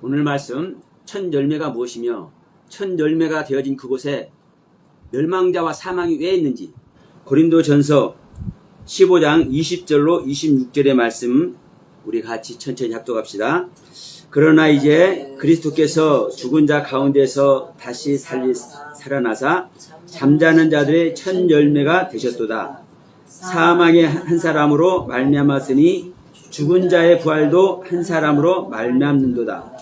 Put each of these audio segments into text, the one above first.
오늘 말씀 첫 열매가 무엇이며 첫 열매가 되어진 그곳에 멸망자와 사망이 왜 있는지 고린도전서 15장 20절로 26절의 말씀 우리 같이 천천히 합독합시다. 그러나 이제 그리스도께서 죽은 자 가운데서 다시 살아나사 잠자는 자들의 첫 열매가 되셨도다. 사망의 한 사람으로 말미암았으니 죽은 자의 부활도 한 사람으로 말미암는도다.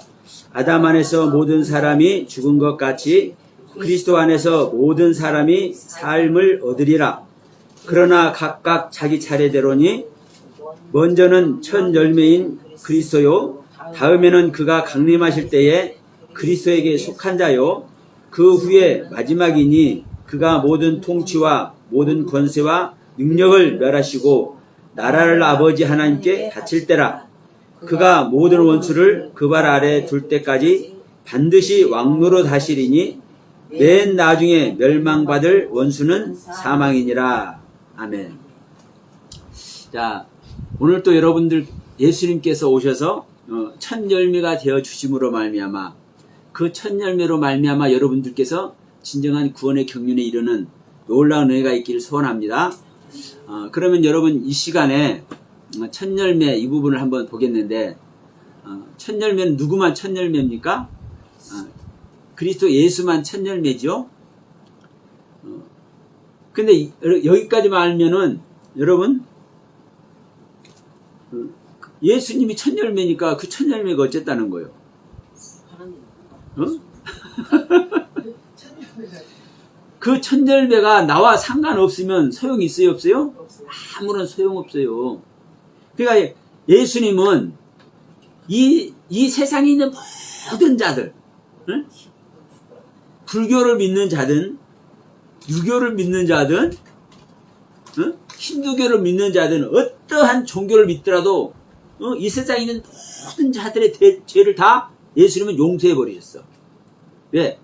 아담 안에서 모든 사람이 죽은 것 같이 그리스도 안에서 모든 사람이 삶을 얻으리라. 그러나 각각 자기 차례대로니 먼저는 첫 열매인 그리스도요, 다음에는 그가 강림하실 때에 그리스도에게 속한 자요, 그 후에 마지막이니 그가 모든 통치와 모든 권세와 능력을 멸하시고 나라를 아버지 하나님께 바칠 때라. 그가 모든 원수를 그 발 아래 둘 때까지 반드시 왕노로 다시리니 맨 나중에 멸망받을 원수는 사망이니라. 아멘. 자, 오늘 또 여러분들 예수님께서 오셔서 첫 열매가 되어 주심으로 말미암아 그 첫 열매로 말미암아 여러분들께서 진정한 구원의 경륜에 이르는 놀라운 은혜가 있기를 소원합니다. 그러면 여러분 이 시간에 첫 열매 이 부분을 한번 보겠는데, 첫 열매는 누구만 첫 열매입니까? 그리스도 예수만 첫 열매죠. 근데 여기까지만 알면은 여러분 예수님이 첫 열매니까 그 첫 열매가 어쨌다는 거예요? 그 첫 열매가 나와 상관없으면 소용이 있어요, 없어요? 아무런 소용없어요. 그러니까 예수님은 이 세상에 있는 모든 자들, 응? 불교를 믿는 자든 유교를 믿는 자든 응? 힌두교를 믿는 자든 어떠한 종교를 믿더라도 이 세상에 있는 모든 자들의 죄를 다 예수님은 용서해 버리셨어. 왜?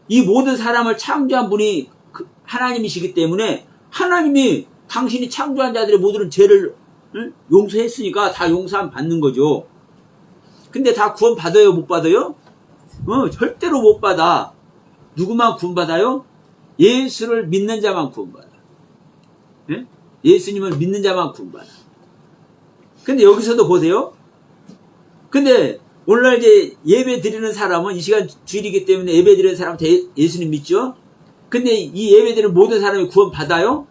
이 모든 사람을 창조한 분이 하나님이시기 때문에 하나님이 당신이 창조한 자들의 모든 죄를 용서했으니까 다 용서함 받는 거죠. 근데 다 구원 받아요, 못 받아요? 절대로 못 받아. 누구만 구원 받아요? 예수를 믿는 자만 구원 받아. 예? 예수님을 믿는 자만 구원 받아. 근데 여기서도 보세요. 근데 오늘날 이제 예배 드리는 사람은 이 시간 주일이기 때문에 예배 드리는 사람은 예수님 믿죠? 근데 이 예배 드리는 모든 사람이 구원 받아요?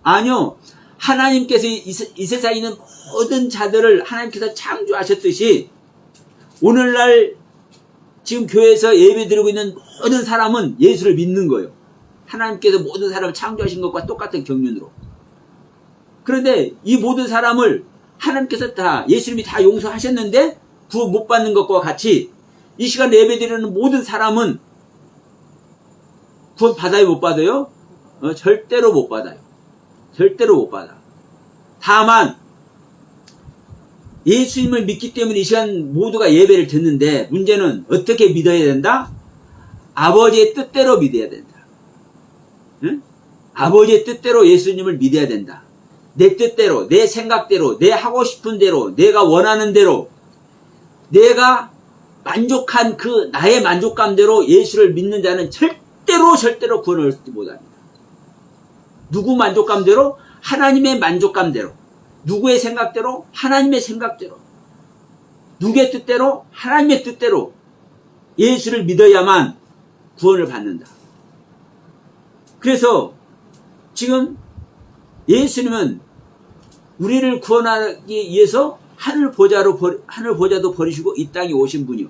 아니요. 하나님께서 이 세상에 있는 모든 자들을 하나님께서 창조하셨듯이 오늘날 지금 교회에서 예배 드리고 있는 모든 사람은 예수를 믿는 거예요. 하나님께서 모든 사람을 창조하신 것과 똑같은 경륜으로. 그런데 이 모든 사람을 하나님께서 다 예수님이 다 용서하셨는데 구원 못 받는 것과 같이 이 시간 예배 드리는 모든 사람은 구원 받아요, 못 받아요? 절대로 못 받아요. 절대로 못 받아. 다만 예수님을 믿기 때문에 이 시간 모두가 예배를 듣는데 문제는 어떻게 믿어야 된다? 아버지의 뜻대로 믿어야 된다. 응? 아버지의 뜻대로 예수님을 믿어야 된다. 내 뜻대로, 내 생각대로, 내 하고 싶은 대로, 내가 원하는 대로, 내가 만족한 그 나의 만족감대로 예수를 믿는 자는 절대로 구원을 얻지 못합니다. 누구 만족감대로? 하나님의 만족감대로. 누구의 생각대로? 하나님의 생각대로. 누구의 뜻대로? 하나님의 뜻대로 예수를 믿어야만 구원을 받는다. 그래서 지금 예수님은 우리를 구원하기 위해서 하늘 보좌도 버리시고 이 땅에 오신 분이요.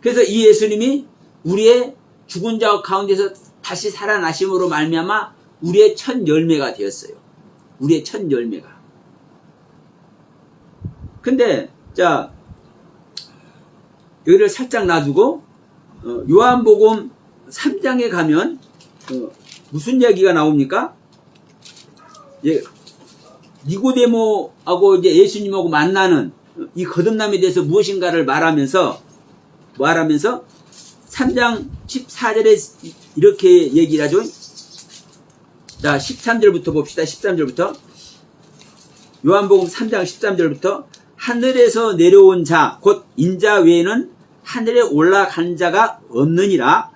그래서 이 예수님이 우리의 죽은 자 가운데서 다시 살아나심으로 말미암아 우리의 첫 열매가 되었어요. 우리의 첫 열매가. 근데 자 여기를 살짝 놔두고 요한복음 3장에 가면 무슨 이야기가 나옵니까? 니고데모하고 이제 예수님하고 만나는 이 거듭남에 대해서 무엇인가를 말하면서 3장 14절에 이렇게 얘기를 하죠. 자, 13절부터 봅시다. 13절부터. 요한복음 3장 13절부터 하늘에서 내려온 자 곧 인자 외에는 하늘에 올라간 자가 없느니라.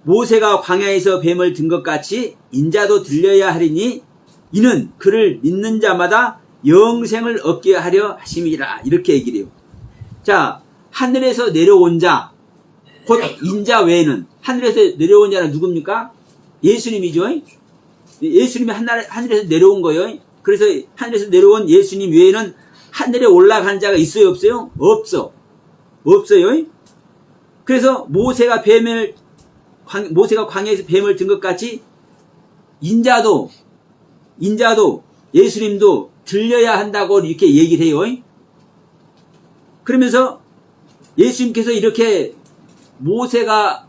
모세가 광야에서 뱀을 든 것 같이 인자도 들려야 하리니 이는 그를 믿는 자마다 영생을 얻게 하려 하심이라. 이렇게 얘기를 해요. 자, 하늘에서 내려온 자 곧 인자 외에는, 하늘에서 내려온 자는 누굽니까? 예수님이죠. 예수님이 하늘에서 내려온 거예요. 그래서 하늘에서 내려온 예수님 외에는 하늘에 올라간 자가 있어요, 없어요? 없어요. 그래서 모세가 광야에서 뱀을 든 것 같이 인자도 예수님도 들려야 한다고 이렇게 얘기를 해요. 그러면서 예수님께서 이렇게 모세가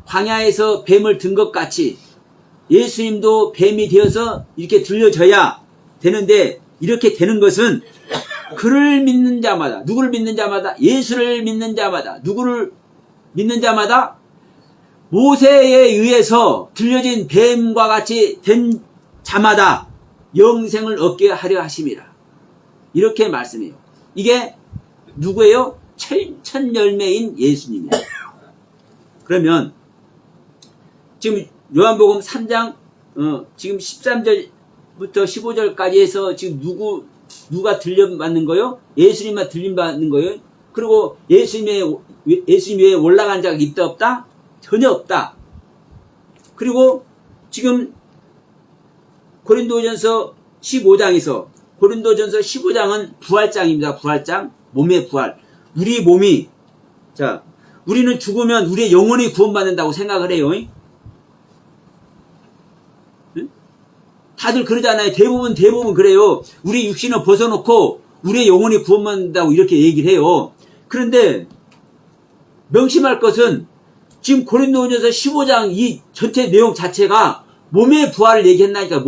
광야에서 뱀을 든 것 같이 예수님도 뱀이 되어서 이렇게 들려져야 되는데, 이렇게 되는 것은 그를 믿는 자마다, 누구를 믿는 자마다? 예수를 믿는 자마다, 누구를 믿는 자마다 모세에 의해서 들려진 뱀과 같이 된 자마다 영생을 얻게 하려 하심이라. 이렇게 말씀해요. 이게 누구예요? 첫 열매인 예수님이에요. 그러면 지금 요한복음 3장 지금 13절부터 15절까지 해서 지금 누가 들려받는 거요? 예수님만 들림받는 거예요. 그리고 예수님 외에 올라간 자가 있다 없다? 전혀 없다. 그리고 지금 고린도전서 15장은 부활장입니다. 부활장, 몸의 부활. 우리 몸이, 자, 우리는 죽으면 우리의 영혼이 구원받는다고 생각을 해요. 다들 그러잖아요. 대부분 그래요. 우리 육신을 벗어놓고 우리의 영혼이 구원받는다고 이렇게 얘기를 해요. 그런데 명심할 것은 지금 고린도전서 15장 이 전체 내용 자체가 몸의 부활을 얘기했나니까,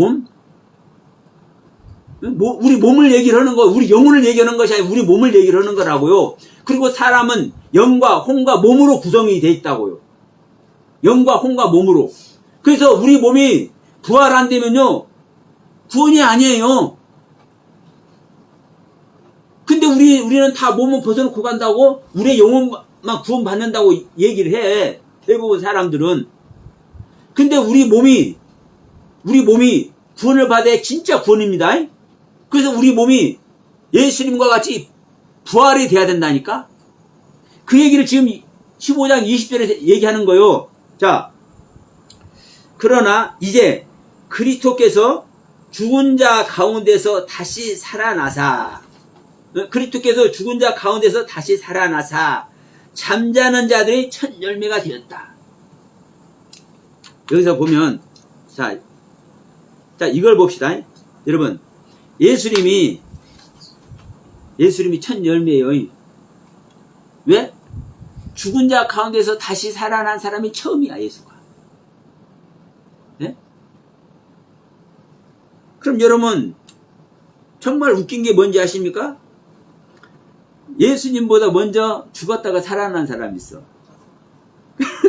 우리 몸을 얘기를 하는 거, 우리 영혼을 얘기하는 것이 아니라 우리 몸을 얘기를 하는 거라고요. 그리고 사람은 영과 혼과 몸으로 구성이 돼 있다고요. 영과 혼과 몸으로. 그래서 우리 몸이 부활 안 되면요, 구원이 아니에요. 근데 우리는 다 몸을 벗어놓고 간다고 우리의 영혼만 구원받는다고 얘기를 해. 대부분 사람들은. 근데 우리 몸이 구원을 받아야 진짜 구원입니다. 그래서 우리 몸이 예수님과 같이 부활이 돼야 된다니까? 그 얘기를 지금 15장 20절에서 얘기하는 거요. 자, 그러나 이제 그리스도께서 죽은 자 가운데서 다시 살아나사, 잠자는 자들이 첫 열매가 되었다. 여기서 보면, 자, 이걸 봅시다. 여러분, 예수님이 첫 열매예요. 왜? 죽은 자 가운데서 다시 살아난 사람이 처음이야, 예수가. 네? 그럼 여러분, 정말 웃긴 게 뭔지 아십니까? 예수님보다 먼저 죽었다가 살아난 사람이 있어.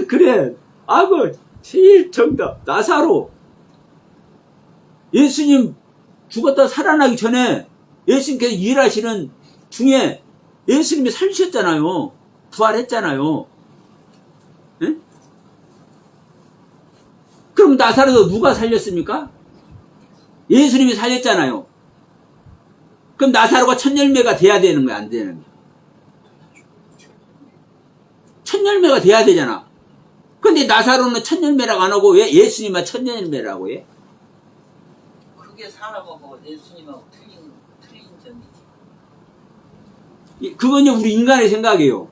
그래. 제일 정답. 나사로. 예수님 죽었다 살아나기 전에 예수님께서 일하시는 중에 예수님이 살리셨잖아요. 부활했잖아요. 네? 그럼 나사로도 누가 살렸습니까? 예수님이 살렸잖아요. 그럼 나사로가 첫 열매가 돼야 되는 거야, 안 되는 거야? 첫 열매가 돼야 되잖아. 근데 나사로는 첫 열매라고 안 하고 왜 예수님만 첫 열매라고 해? 그게 사람하고 예수님하고 틀린 점이지. 그건요, 우리 인간의 생각이에요.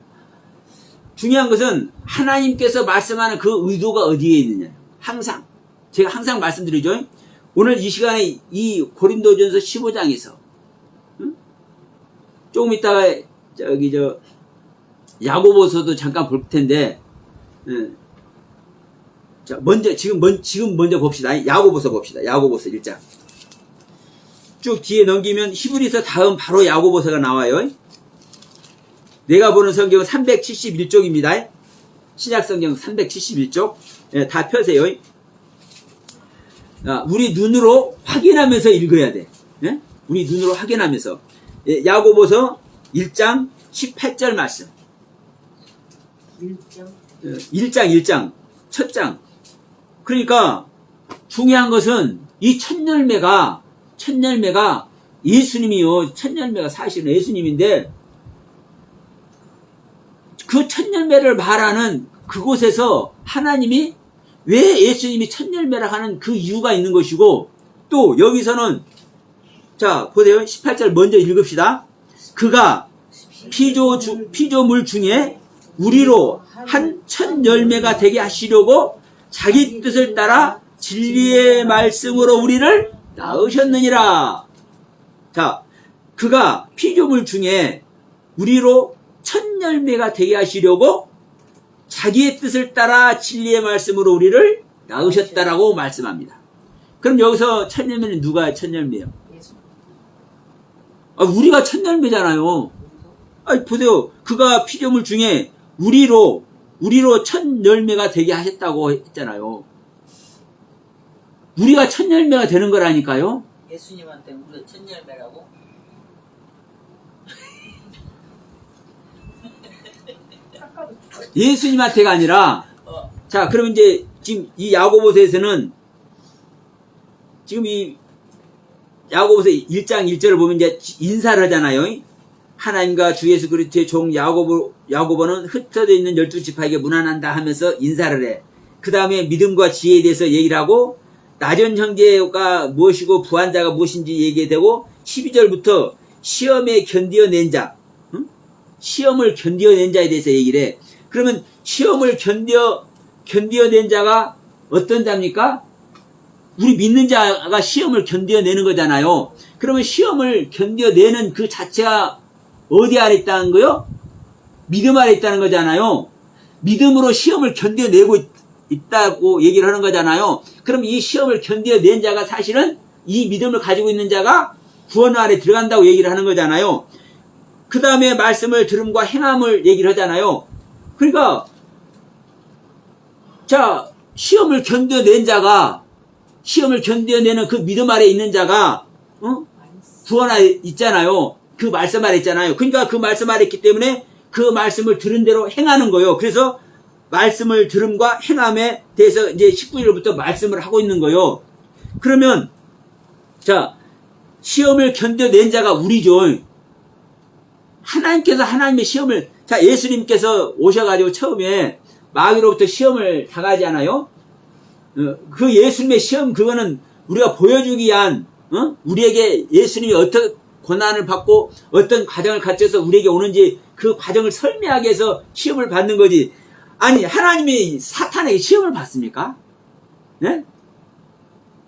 중요한 것은 하나님께서 말씀하는 그 의도가 어디에 있느냐. 항상. 제가 항상 말씀드리죠. 오늘 이 시간에 이 고린도전서 15장에서 조금 있다가 야고보서도 잠깐 볼 텐데, 자, 지금 먼저 봅시다. 야고보서 봅시다. 야고보서 1장. 쭉 뒤에 넘기면 히브리서 다음 바로 야고보서가 나와요. 내가 보는 성경은 371쪽입니다. 신약성경 371쪽. 다 펴세요. 우리 눈으로 확인하면서 읽어야 돼. 우리 눈으로 확인하면서. 야고보서 1장 18절 말씀. 1장 첫 장. 그러니까 중요한 것은 이 첫 열매가 예수님이요. 첫 열매가 사실은 예수님인데 그 첫 열매를 말하는 그곳에서 하나님이 왜 예수님이 첫 열매라 하는 그 이유가 있는 것이고, 또 여기서는 자 보세요. 18절 먼저 읽읍시다. 그가 피조물 중에 우리로 한 첫 열매가 되게 하시려고 자기 뜻을 따라 진리의 말씀으로 우리를 낳으셨느니라. 자, 그가 피조물 중에 우리로 첫 열매가 되게 하시려고 자기의 뜻을 따라 진리의 말씀으로 우리를 낳으셨다라고 말씀합니다. 그럼 여기서 첫 열매는 누가 첫 열매예요? 우리가 첫 열매잖아요. 보세요. 그가 피조물 중에 우리로 첫 열매가 되게 하셨다고 했잖아요. 우리가 첫 열매가 되는 거라니까요. 예수님한테 우리가 첫 열매라고? 예수님한테가 아니라, 자, 그럼 이제 지금 이 야고보서에서는 지금 이 야고보서 1장 1절을 보면 이제 인사를 하잖아요. 하나님과 주 예수 그리스도의 종 야고보는 흩어져 있는 12지파에게 문안한다 하면서 인사를 해. 그 다음에 믿음과 지혜에 대해서 얘기를 하고, 나전 형제가 무엇이고 부한자가 무엇인지 얘기되고, 12절부터 시험에 견디어낸 자, 시험을 견디어낸 자에 대해서 얘기를 해. 그러면 시험을 견디어낸 자가 어떤 자입니까? 우리 믿는 자가 시험을 견디어내는 거잖아요. 그러면 시험을 견디어내는 그 자체가 어디 아래 있다는 거요? 믿음 아래 있다는 거잖아요. 믿음으로 시험을 견뎌내고 있다고 얘기를 하는 거잖아요. 그럼 이 시험을 견뎌낸 자가 사실은 이 믿음을 가지고 있는 자가 구원 아래 들어간다고 얘기를 하는 거잖아요. 그 다음에 말씀을 들음과 행함을 얘기를 하잖아요. 그러니까 자, 시험을 견뎌낸 자가, 시험을 견뎌내는 그 믿음 아래 있는 자가 구원 아래 있잖아요. 그 말씀 아래 있잖아요. 그러니까 그 말씀 아래 있기 때문에 그 말씀을 들은 대로 행하는 거예요. 그래서 말씀을 들음과 행함에 대해서 이제 19절부터 말씀을 하고 있는 거예요. 그러면 자, 시험을 견뎌낸 자가 우리죠. 하나님께서 하나님의 시험을, 자, 예수님께서 오셔가지고 처음에 마귀로부터 시험을 당하잖아요. 그 예수님의 시험, 그거는 우리가 보여주기 위한, 우리에게 예수님이 어떤 고난을 받고 어떤 과정을 거쳐서 우리에게 오는지 그 과정을 설명하기 위해서 시험을 받는 거지. 아니, 하나님이 사탄에게 시험을 받습니까? 네?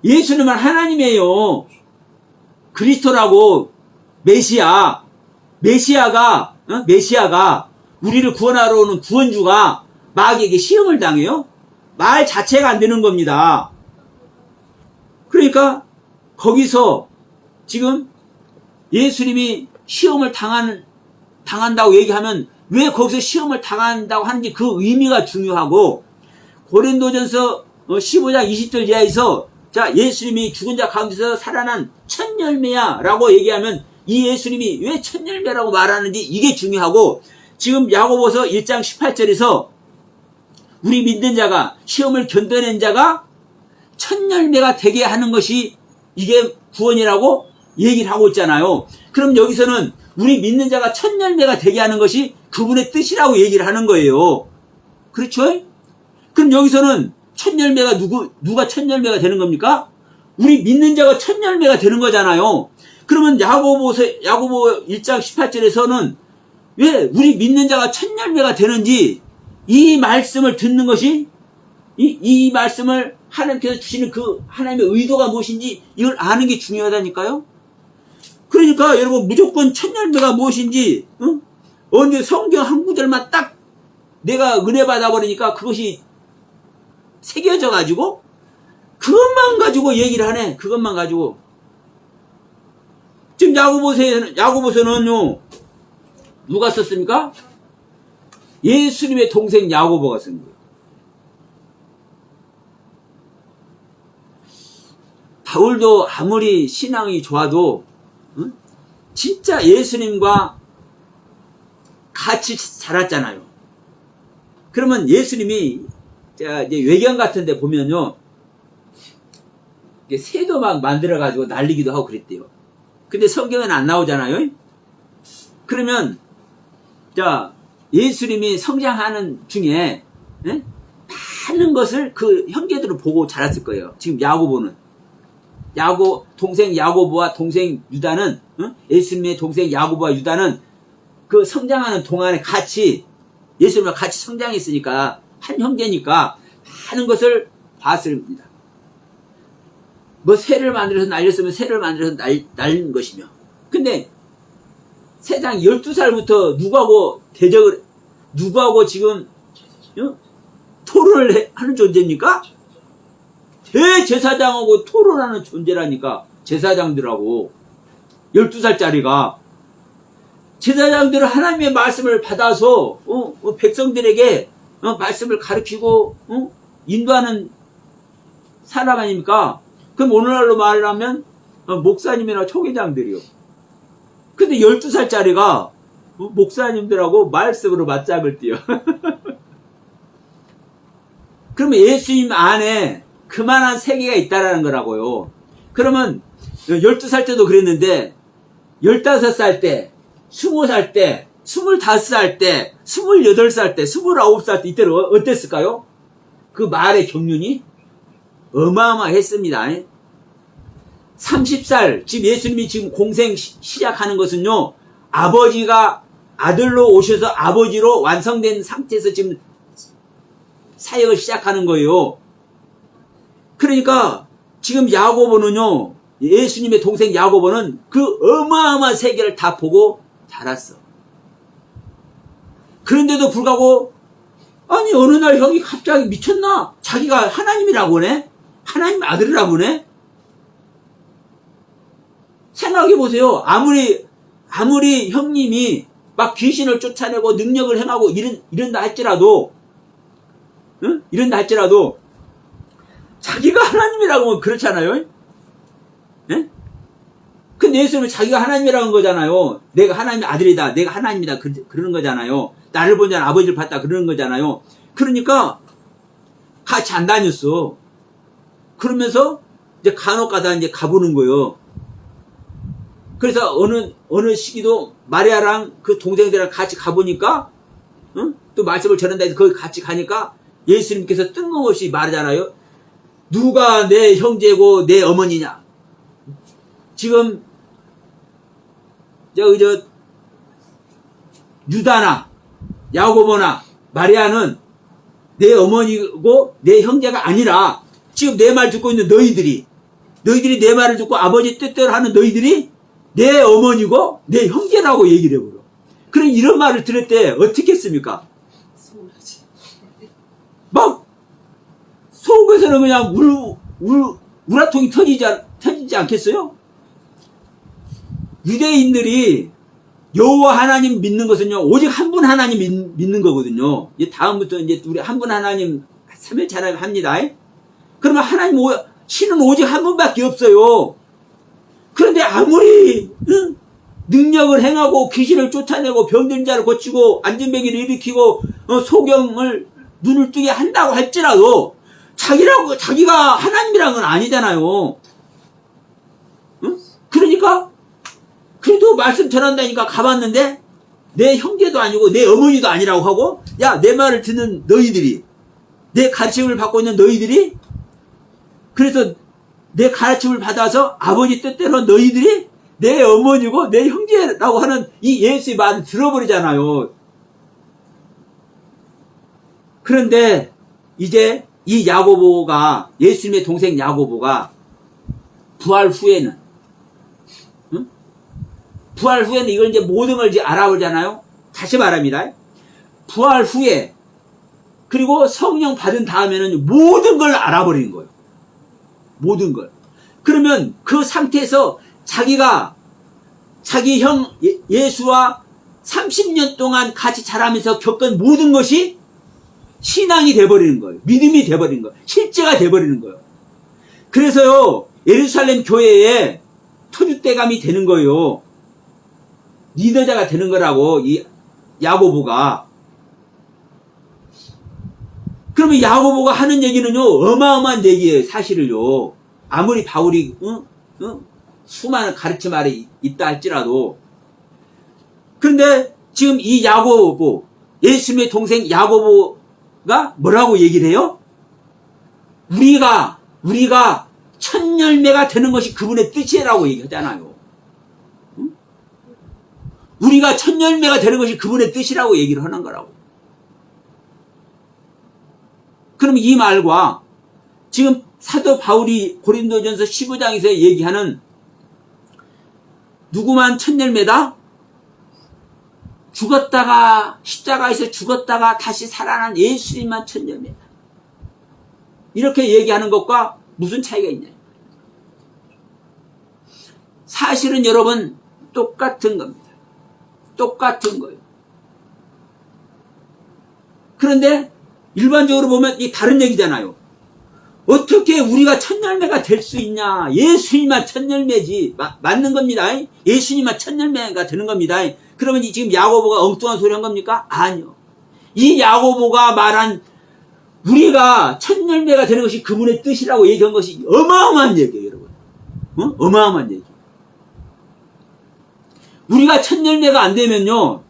예수님은 하나님이에요. 그리스도라고, 메시아가 우리를 구원하러 오는 구원주가 마귀에게 시험을 당해요? 말 자체가 안 되는 겁니다. 그러니까 거기서 지금 예수님이 시험을 당한다고 얘기하면 왜 거기서 시험을 당한다고 하는지 그 의미가 중요하고, 고린도전서 15장 20절 이하에서 자, 예수님이 죽은 자 가운데서 살아난 첫 열매야 라고 얘기하면 이 예수님이 왜 첫 열매라고 말하는지 이게 중요하고, 지금 야고보서 1장 18절에서 우리 믿는 자가, 시험을 견뎌낸 자가 첫 열매가 되게 하는 것이 이게 구원이라고 얘기를 하고 있잖아요. 그럼 여기서는 우리 믿는 자가 첫 열매가 되게 하는 것이 그분의 뜻이라고 얘기를 하는 거예요. 그렇죠? 그럼 여기서는 첫 열매가 누가 첫 열매가 되는 겁니까? 우리 믿는 자가 첫 열매가 되는 거잖아요. 그러면 야고보 1장 18절에서는 왜 우리 믿는 자가 첫 열매가 되는지, 이 말씀을 듣는 것이, 이 말씀을 하나님께서 주시는 그 하나님의 의도가 무엇인지 이걸 아는 게 중요하다니까요. 그러니까 여러분, 무조건 첫 열매가 무엇인지 어느 성경 한 구절만 딱 내가 은혜 받아버리니까 그것이 새겨져 가지고 그것만 가지고 얘기를 하네. 그것만 가지고. 지금 야고보서는요, 누가 썼습니까? 예수님의 동생 야고보가 쓴 거예요. 바울도 아무리 신앙이 좋아도 진짜 예수님과 같이 자랐잖아요. 그러면 예수님이 이제 외경 같은 데 보면요, 새도 막 만들어가지고 날리기도 하고 그랬대요. 근데 성경에는 안 나오잖아요. 그러면 예수님이 성장하는 중에 많은 것을 그 형제들을 보고 자랐을 거예요. 지금 야고보는 동생 야고보와 동생 유다는 예수님의 동생 야고보와 유다는 그 성장하는 동안에 같이 예수님과 같이 성장했으니까 한 형제니까 많은 것을 봤습니다. 뭐 새를 만들어서 날렸으면 새를 만들어서 날린 것이며, 근데 세상 12살부터 누구하고 지금 토론을 하는 존재입니까? 대제사장하고 토론하는 존재라니까. 제사장들하고 12살짜리가 제사장들은 하나님의 말씀을 받아서 백성들에게 말씀을 가르치고 인도하는 사람 아닙니까? 그럼 오늘날로 말하면 목사님이나 초계장들이요. 근데 12살짜리가 목사님들하고 말씀으로 맞짱을 띄요. 그러면 예수님 안에 그만한 세계가 있다라는 거라고요. 그러면 12살 때도 그랬는데 15살 때, 20살 때, 25살 때, 28살 때, 29살 때 이때는 어땠을까요? 그 말의 경륜이 어마어마했습니다. 30살, 지금 예수님이 지금 공생 시작하는 것은요, 아버지가 아들로 오셔서 아버지로 완성된 상태에서 지금 사역을 시작하는 거예요. 그러니까 지금 야고보는요, 예수님의 동생 야고보는 그 어마어마한 세계를 다 보고 자랐어. 그런데도 불구하고 아니 어느 날 형이 갑자기 미쳤나? 자기가 하나님이라고 하네? 하나님 아들이라고 하네? 생각해 보세요. 아무리 형님이 막 귀신을 쫓아내고 능력을 행하고 이런다 할지라도, 이런다 할지라도 자기가 하나님이라고 하면 그렇잖아요. 예? 근데 예수님은 자기가 하나님이라는 거잖아요. 내가 하나님의 아들이다. 내가 하나님이다. 그러는 거잖아요. 나를 본 자는 아버지를 봤다. 그러는 거잖아요. 그러니까 같이 안 다녔어. 그러면서 이제 간혹 가다 이제 가보는 거예요. 그래서 어느 시기도 마리아랑 그 동생들이랑 같이 가보니까, 또 말씀을 전한다 해서 거기 같이 가니까 예수님께서 뜬금없이 말하잖아요. 누가 내 형제고 내 어머니냐? 지금 유다나 야고보나 마리아는 내 어머니고 내 형제가 아니라 지금 내 말 듣고 있는 너희들이 내 말을 듣고 아버지 뜻대로 하는 너희들이 내 어머니고 내 형제라고 얘기를 해버려. 그럼 이런 말을 들을 때 어떻게 했습니까? 막 속에서는 그냥 우라통이 터지지 않겠어요? 유대인들이 여호와 하나님 믿는 것은요, 오직 한 분 하나님 믿는 거거든요. 이제 다음부터 이제 우리 한 분 하나님 삼위일체 하나님 합니다. 그러면 신은 오직 한 분밖에 없어요. 그런데 아무리 능력을 행하고 귀신을 쫓아내고 병든 자를 고치고 안진뱅이를 일으키고 소경을 눈을 뜨게 한다고 할지라도 자기가 하나님이라는 건 아니잖아요. 그러니까 그래도 말씀 전한다니까 가봤는데 내 형제도 아니고 내 어머니도 아니라고 하고, 야, 내 말을 듣는 너희들이, 내 가르침을 받고 있는 너희들이, 그래서 내 가르침을 받아서 아버지 뜻대로 너희들이 내 어머니고 내 형제라고 하는 이 예수의 말을 들어버리잖아요. 그런데 이제 이 야고보가, 예수님의 동생 야고보가 부활 후에는 이걸 이제 모든 걸 이제 알아보잖아요. 다시 말합니다. 부활 후에, 그리고 성령 받은 다음에는 모든 걸 알아버리는 거예요. 모든 걸. 그러면 그 상태에서 자기가 자기 형 예수와 30년 동안 같이 자라면서 겪은 모든 것이 신앙이 돼버리는 거예요. 믿음이 돼버리는 거예요. 실제가 돼버리는 거예요. 그래서요, 예루살렘 교회에 터줏대감이 되는 거예요. 리더자가 되는 거라고, 이 야고보가. 그러면 야고보가 하는 얘기는요, 어마어마한 얘기예요, 사실을요. 아무리 바울이, 수많은 가르침 아래 있다 할지라도. 그런데 지금 이 야고보, 예수님의 동생 야고보가 뭐라고 얘기를 해요? 우리가 첫 열매가 되는 것이 그분의 뜻이라고 얘기하잖아요. 응? 우리가 첫 열매가 되는 것이 그분의 뜻이라고 얘기를 하는 거라고. 그럼 이 말과 지금 사도 바울이 고린도전서 15장에서 얘기하는 누구만 첫 열매다? 죽었다가 십자가에서 죽었다가 다시 살아난 예수님만 첫 열매다. 이렇게 얘기하는 것과 무슨 차이가 있냐? 사실은 여러분 똑같은 겁니다. 똑같은 거예요. 그런데 일반적으로 보면 이 다른 얘기잖아요. 어떻게 우리가 첫 열매가 될 수 있냐? 예수님만 첫 열매지. 맞는 겁니다. 예수님만 첫 열매가 되는 겁니다. 그러면 지금 야고보가 엉뚱한 소리 한 겁니까? 아니요. 이 야고보가 말한 우리가 첫 열매가 되는 것이 그분의 뜻이라고 얘기한 것이 어마어마한 얘기예요, 여러분. 어마어마한 얘기. 우리가 첫 열매가 안 되면요,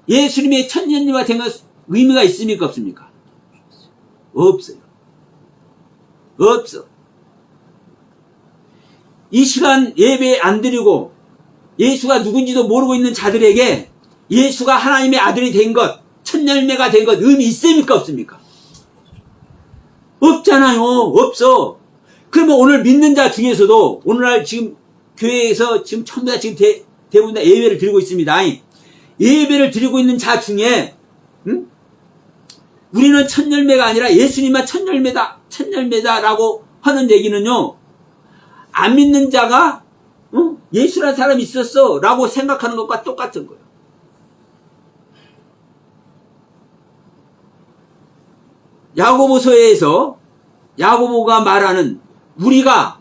예수님의 첫 열매가 된 것 의미가 있습니까, 없습니까? 없어요. 없어. 이 시간 예배 안 드리고 예수가 누군지도 모르고 있는 자들에게 예수가 하나님의 아들이 된 것, 첫 열매가 된 것 의미 있습니까, 없습니까? 없잖아요. 없어. 그러면 오늘 믿는 자 중에서도 오늘날 지금 교회에서 지금 전부 다 지금 대부분 다 예배를 드리고 있습니다. 예배를 드리고 있는 자 중에 우리는 첫 열매가 아니라 예수님만 첫 열매다라고 하는 얘기는요, 안 믿는 자가 예수라는 사람이 있었어 라고 생각하는 것과 똑같은 거예요. 야고보서에서 야고보가 말하는 우리가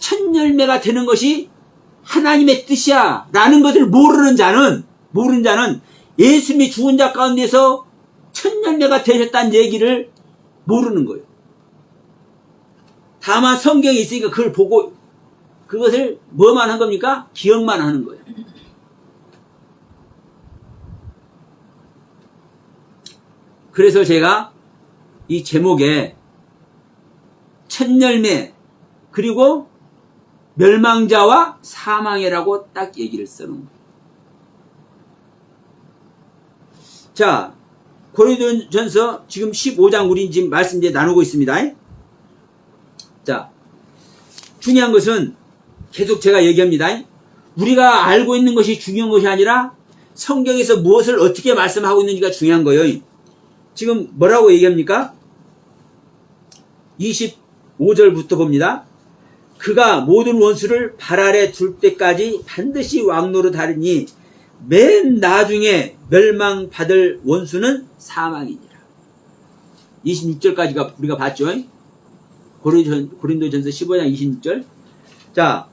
첫 열매가 되는 것이 하나님의 뜻이야 라는 것을 모르는 자는 예수님이 죽은 자 가운데서 첫 열매가 되셨다는 얘기를 모르는 거예요. 다만 성경에 있으니까 그걸 보고 그것을 뭐만 한 겁니까? 기억만 하는 거예요. 그래서 제가 이 제목에 첫 열매 그리고 멸망자와 사망이라고 딱 얘기를 써놓은 거예요. 자, 고린도전서 지금 15장 우리 지금 말씀 이제 나누고 있습니다. 자, 중요한 것은 계속 제가 얘기합니다. 우리가 알고 있는 것이 중요한 것이 아니라 성경에서 무엇을 어떻게 말씀하고 있는지가 중요한 거예요. 지금 뭐라고 얘기합니까? 25절부터 봅니다. 그가 모든 원수를 발 아래 둘 때까지 반드시 왕노로 다르니 맨 나중에 멸망받을 원수는 사망이니라. 26절까지가 우리가 봤죠. 고린도전서 15장 26절. 자,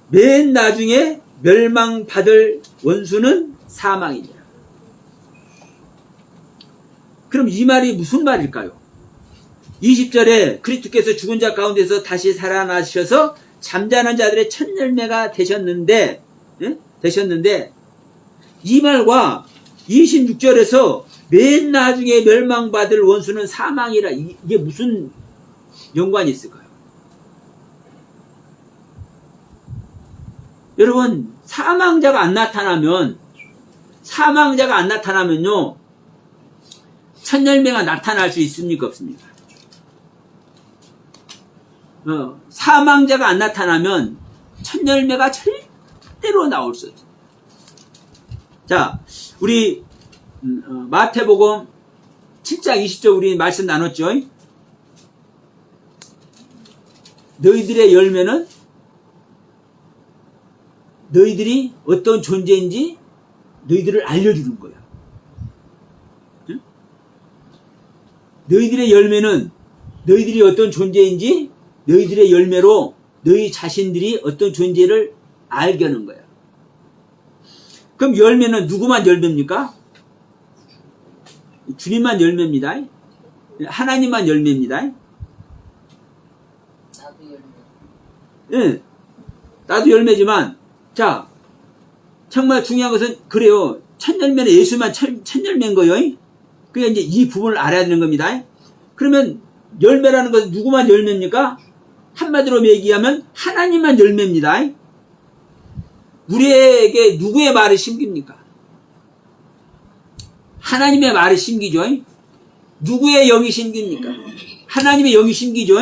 맨 나중에 멸망받을 원수는 사망이니라. 그럼 이 말이 무슨 말일까요? 20절에 그리스도께서 죽은 자 가운데서 다시 살아나셔서 잠자는 자들의 첫 열매가 되셨는데 이 말과 26절에서 맨 나중에 멸망받을 원수는 사망이라, 이게 무슨 연관이 있을까요? 여러분, 사망자가 안 나타나면요 첫 열매가 나타날 수 있습니까, 없습니까? 사망자가 안 나타나면 첫 열매가 절대로 나올 수 없어요. 자, 우리 마태복음 7장 20절 우리 말씀 나눴죠. 너희들의 열매는 너희들이 어떤 존재인지 너희들을 알려주는 거야. 응? 너희들의 열매는 너희들이 어떤 존재인지 너희들의 열매로 너희 자신들이 어떤 존재를 알게 하는 거야. 그럼 열매는 누구만 열매입니까? 주님만 열매입니다. 하나님만 열매입니다. 나도 열매. 예, 나도 열매지만, 자, 정말 중요한 것은 그래요. 첫 열매는 예수만 첫 열매인 거예요. 그러니까 이제 이 부분을 알아야 되는 겁니다. 그러면 열매라는 것은 누구만 열매입니까? 한마디로 얘기하면 하나님만 열매입니다. 우리에게 누구의 말이 심깁니까? 하나님의 말이 심기죠. 누구의 영이 심깁니까? 하나님의 영이 심기죠.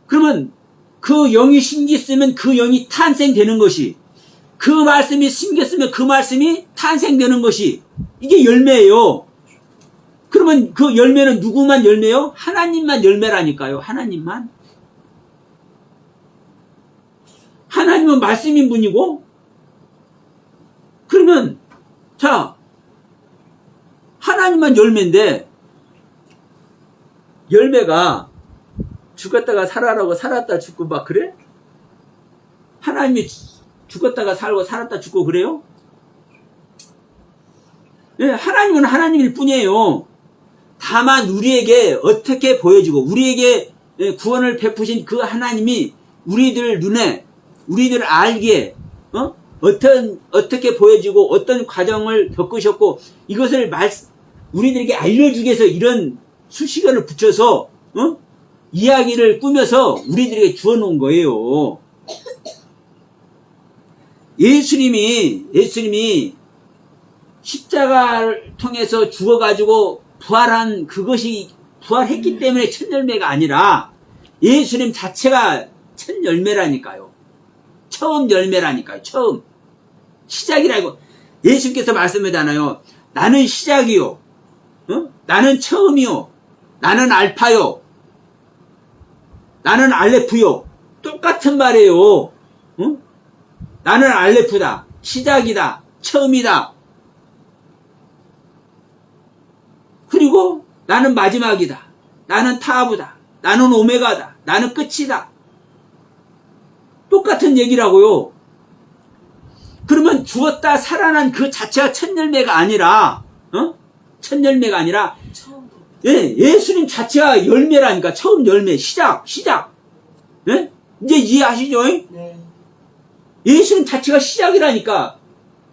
그러면 그 영이 심겼으면 그 영이 탄생되는 것이, 그 말씀이 심겼으면 그 말씀이 탄생되는 것이, 이게 열매예요. 그러면 그 열매는 누구만 열매요? 하나님만 열매라니까요. 하나님만. 하나님은 말씀인 분이고, 그러면 자, 하나님만 열매인데, 열매가 죽었다가 살아라고 살았다 죽고 막 그래? 하나님이 죽었다가 살고 살았다 죽고 그래요? 네, 하나님은 하나님일 뿐이에요. 다만 우리에게 어떻게 보여지고 우리에게 구원을 베푸신 그 하나님이 우리들 눈에, 우리들 알기에 어떻게 보여지고 어떤 과정을 겪으셨고, 이것을 우리들에게 알려주기 위해서 이런 수식어를 붙여서 이야기를 꾸며서 우리들에게 주어놓은 거예요. 예수님이 십자가를 통해서 죽어가지고 부활한 그것이 부활했기 때문에 첫 열매가 아니라 예수님 자체가 첫 열매라니까요. 처음 열매라니까요. 처음. 시작이라고. 예수님께서 말씀하잖아요. 나는 시작이요. 나는 처음이요. 나는 알파요. 나는 알레프요. 똑같은 말이에요. 나는 알레프다. 시작이다. 처음이다. 그리고 나는 마지막이다. 나는 타부다. 나는 오메가다. 나는 끝이다. 똑같은 얘기라고요. 그러면 죽었다 살아난 그 자체가 첫 열매가 아니라, 첫 열매가 아니라, 예, 예수님 자체가 열매라니까. 처음 열매, 시작. 예? 이제 이해하시죠? 네. 예수님 자체가 시작이라니까.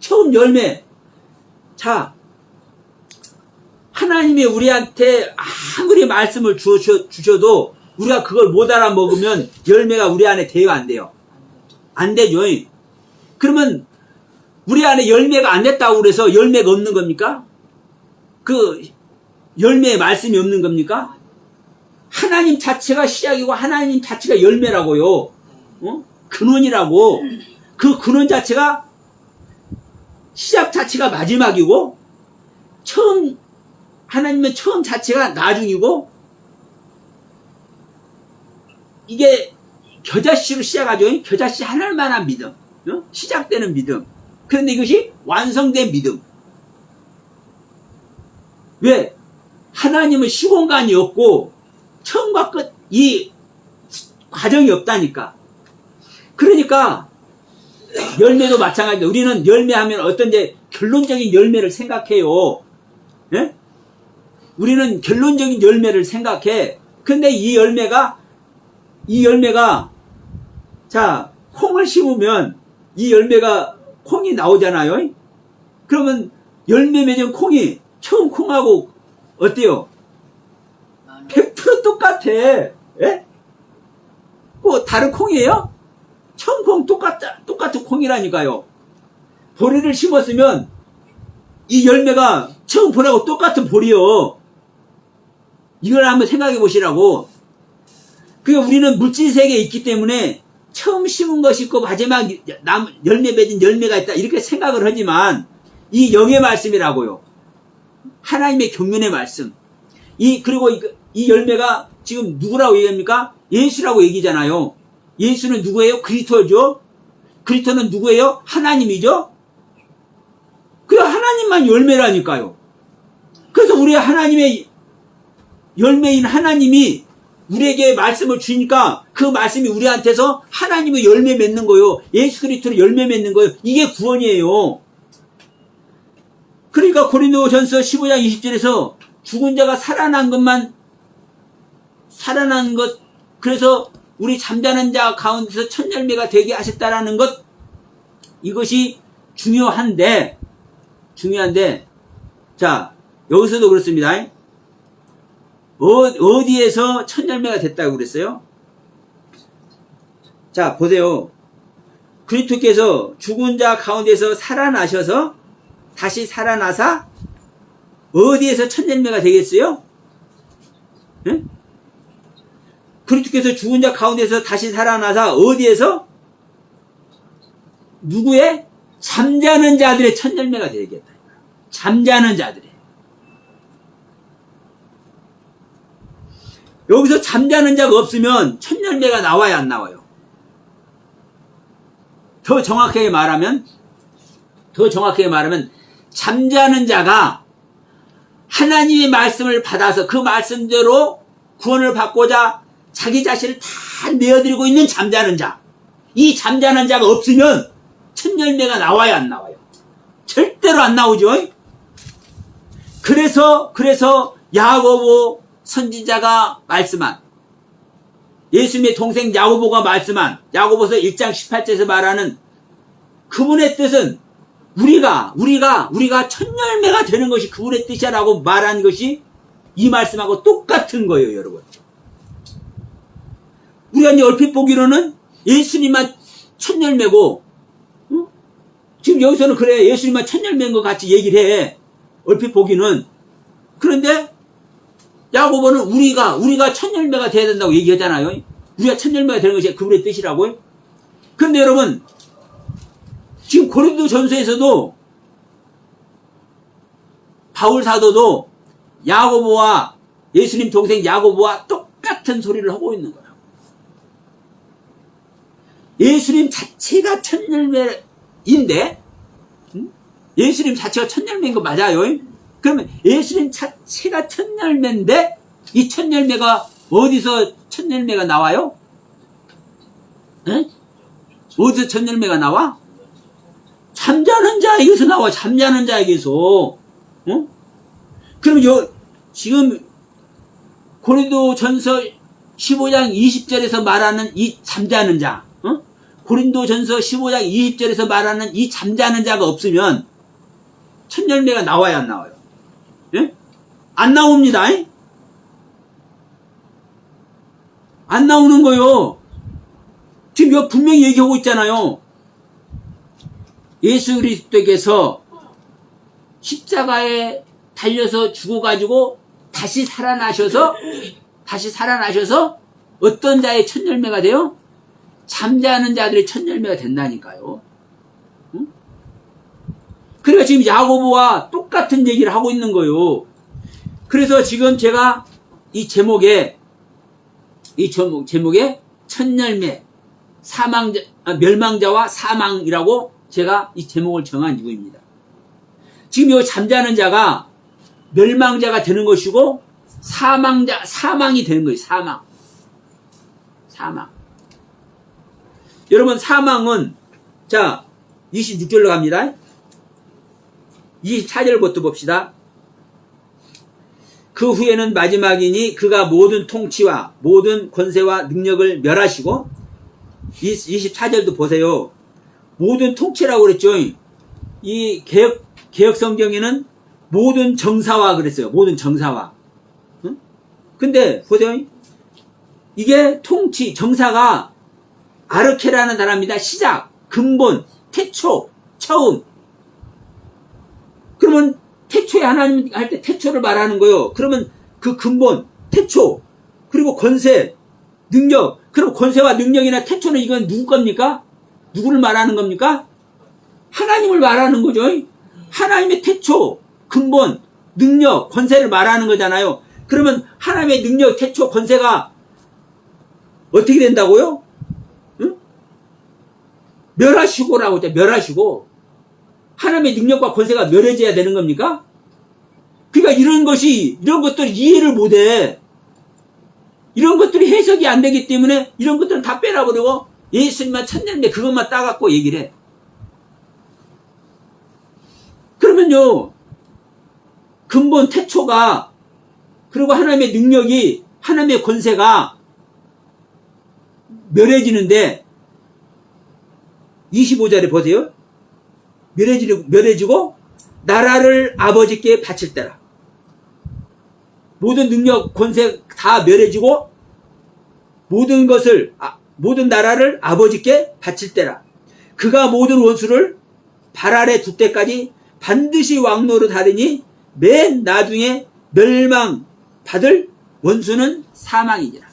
처음 열매. 자, 하나님이 우리한테 아무리 말씀을 주셔도 우리가 그걸 못 알아먹으면 열매가 우리 안에 돼요, 안 돼요? 안 되죠. 그러면 우리 안에 열매가 안 됐다고 그래서 열매가 없는 겁니까? 그 열매의 말씀이 없는 겁니까? 하나님 자체가 시작이고 하나님 자체가 열매라고요. 근원이라고. 그 근원 자체가, 시작 자체가 마지막이고, 하나님은 처음 자체가 나중이고, 이게 겨자씨로 시작하죠. 겨자씨 하나만한 믿음. 시작되는 믿음. 그런데 이것이 완성된 믿음. 왜? 하나님은 시공간이 없고 처음과 끝 이 과정이 없다니까. 그러니까 열매도 마찬가지다. 우리는 열매하면 어떤 결론적인 열매를 생각해요. 예? 우리는 결론적인 열매를 생각해. 근데 이 열매가 자, 콩을 심으면 이 열매가 콩이 나오잖아요. 그러면 열매 맺은 콩이 처음 콩하고 어때요? 100% 똑같아. 예? 뭐 다른 콩이에요? 처음 콩 똑같은 콩이라니까요. 보리를 심었으면 이 열매가 처음 보리하고 똑같은 보리요. 이걸 한번 생각해 보시라고. 그러니까 우리는 물질 세계에 있기 때문에 처음 심은 것이 있고 마지막 열매 맺은 열매가 있다, 이렇게 생각을 하지만 이 영의 말씀이라고요. 하나님의 경륜의 말씀. 그리고 이 열매가 지금 누구라고 얘기합니까? 예수라고 얘기잖아요. 예수는 누구예요? 그리스도죠. 그리스도는 누구예요? 하나님이죠. 그 하나님만 열매라니까요. 그래서 우리 하나님의 열매인 하나님이 우리에게 말씀을 주니까 그 말씀이 우리한테서 하나님의 열매 맺는 거요. 예수 그리스도로 열매 맺는 거요. 이게 구원이에요. 그러니까 고린도전서 15장 20절에서 죽은 자가 살아난 것, 그래서 우리 잠자는 자 가운데서 첫 열매가 되게 하셨다라는 것, 이것이 중요한데, 자, 여기서도 그렇습니다. 어디에서 첫 열매가 됐다고 그랬어요? 자, 보세요. 그리스도께서 죽은 자 가운데서 살아나셔서 다시 살아나사 어디에서 첫 열매가 되겠어요? 네? 그리스도께서 죽은 자 가운데서 다시 살아나사 어디에서? 누구의? 잠자는 자들의 첫 열매가 되겠다. 잠자는 자들의. 여기서 잠자는 자가 없으면 첫 열매가 나와요, 안 나와요? 더 정확하게 말하면 잠자는 자가 하나님의 말씀을 받아서 그 말씀대로 구원을 받고자 자기 자신을 다 내어드리고 있는 잠자는 자. 이 잠자는 자가 없으면 첫 열매가 나와요, 안 나와요? 절대로 안 나오죠. 그래서 야고보 선지자가 말씀한, 예수님의 동생 야고보가 말씀한 야고보서 1장 18절에서 말하는 그분의 뜻은 우리가 첫 열매가 되는 것이 그분의 뜻이라고 말한 것이 이 말씀하고 똑같은 거예요, 여러분. 우리가 이제 얼핏 보기로는 예수님만 첫 열매고, 지금 여기서는 그래, 예수님만 첫 열매인 것 같이 얘기를 해. 얼핏 보기는. 그런데 야고보는 우리가 첫 열매가 돼야 된다고 얘기하잖아요. 우리가 첫 열매가 되는 것이 그분의 뜻이라고요. 그런데 여러분, 지금 고린도전서에서도 바울 사도도 야고보와 예수님 동생 야고보와 똑같은 소리를 하고 있는 거예요. 예수님 자체가 첫 열매인데, 예수님 자체가 첫 열매인 거 맞아요. 그러면 예수님 자체가 첫 열매인데 이 첫 열매가 어디서 첫 열매가 나와요? 에? 어디서 첫 열매가 나와? 잠자는 자에게서 나와. 잠자는 자에게서. 그럼 지금 고린도전서 15장 20절에서 말하는 이 잠자는 자, 고린도전서 15장 20절에서 말하는 이 잠자는 자가 없으면 첫 열매가 나와야 안 나와요? 예? 안 나옵니다. 안 나오는 거요. 지금 여기 분명히 얘기하고 있잖아요. 예수 그리스도께서 십자가에 달려서 죽어가지고 다시 살아나셔서 어떤 자의 첫 열매가 돼요? 잠자는 자들의 첫 열매가 된다니까요. 그러니까 지금 야고보와 똑같은 얘기를 하고 있는 거예요. 그래서 지금 제가 이 제목에 첫 열매, 멸망자와 사망이라고 제가 이 제목을 정한 이유입니다. 지금 이 잠자는 자가 멸망자가 되는 것이고 사망이 되는 거예요. 사망. 여러분, 사망은, 자, 26절로 갑니다. 24절부터 봅시다. 그 후에는 마지막이니 그가 모든 통치와 모든 권세와 능력을 멸하시고, 24절도 보세요. 모든 통치라고 그랬죠. 이 개혁 성경에는 모든 정사와 그랬어요. 모든 정사와. 근데 보세요. 이게 통치, 정사가 아르케라는 단어입니다. 시작, 근본, 태초, 처음. 그러면 태초에 하나님 할 때 태초를 말하는 거예요. 그러면 그 근본, 태초, 그리고 권세, 능력. 그럼 권세와 능력이나 태초는 이건 누구 겁니까? 누구를 말하는 겁니까? 하나님을 말하는 거죠. 하나님의 태초, 근본, 능력, 권세를 말하는 거잖아요. 그러면 하나님의 능력, 태초, 권세가 어떻게 된다고요? 응? 멸하시고라고 했죠. 멸하시고. 하나님의 능력과 권세가 멸해져야 되는 겁니까? 그러니까 이런 것들을 이해를 못해. 이런 것들이 해석이 안 되기 때문에 이런 것들은 다 빼놔버리고 예수님만 천년대 그것만 따갖고 얘기를 해. 그러면요, 근본 태초가, 그리고 하나님의 능력이, 하나님의 권세가 멸해지는데, 25절에 보세요. 멸해지고, 나라를 아버지께 바칠 때라. 모든 능력, 권세 다 멸해지고, 모든 나라를 아버지께 바칠 때라. 그가 모든 원수를 발 아래 둘 때까지 반드시 왕노릇 하리니 맨 나중에 멸망받을 원수는 사망이니라.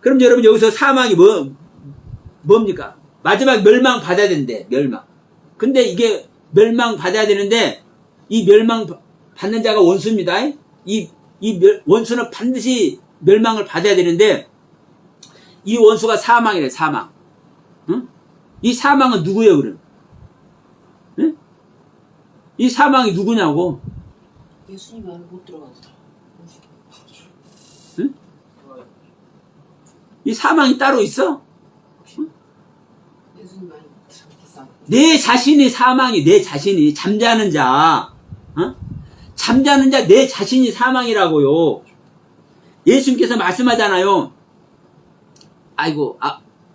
그럼 여러분 여기서 사망이 뭡니까? 마지막 멸망 받아야 된대. 멸망. 근데 이게 멸망 받아야 되는데 이 멸망 받는 자가 원수입니다. 원수는 반드시 멸망을 받아야 되는데 이 원수가 사망이래. 사망. 응? 이 사망은 누구예요 그럼? 응? 이 사망이 누구냐고? 예수님 안에 못 들어가서. 응? 이 사망이 따로 있어? 예수님 안에 들어가서. 내 자신이 사망이, 내 자신이 잠자는 자, 어? 잠자는 자 내 자신이 사망이라고요. 예수님께서 말씀하잖아요. 아이고,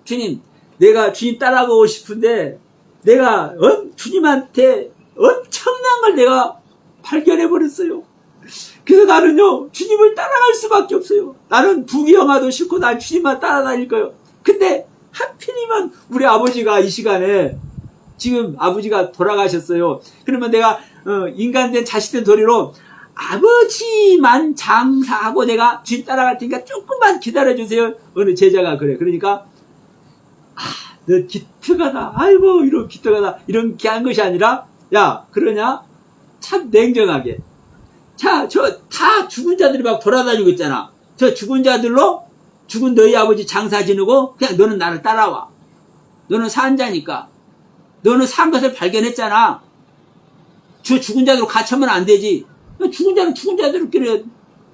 주님, 내가 주님 따라가고 싶은데 내가 주님한테 엄청난 걸 내가 발견해버렸어요. 그래서 나는요 주님을 따라갈 수밖에 없어요. 나는 부귀영화도 싫고 난 주님만 따라다닐 거예요. 근데 하필이면 우리 아버지가 이 시간에 지금 아버지가 돌아가셨어요. 그러면 내가 인간된 자식된 도리로 아버지만 장사하고 내가 주님 따라갈 테니까 조금만 기다려주세요. 어느 제자가 그래. 그러니까 너 기특하다. 아이고 이런 기특하다. 이런 한 것이 아니라 야 그러냐? 참 냉정하게. 자, 저 다 죽은 자들이 막 돌아다니고 있잖아. 저 죽은 자들로 죽은 너희 아버지 장사 지내고 그냥 너는 나를 따라와. 너는 산 자니까. 너는 산 것을 발견했잖아. 저 죽은 자들로 갇혀면 안 되지. 죽은 자는 죽은 자들끼리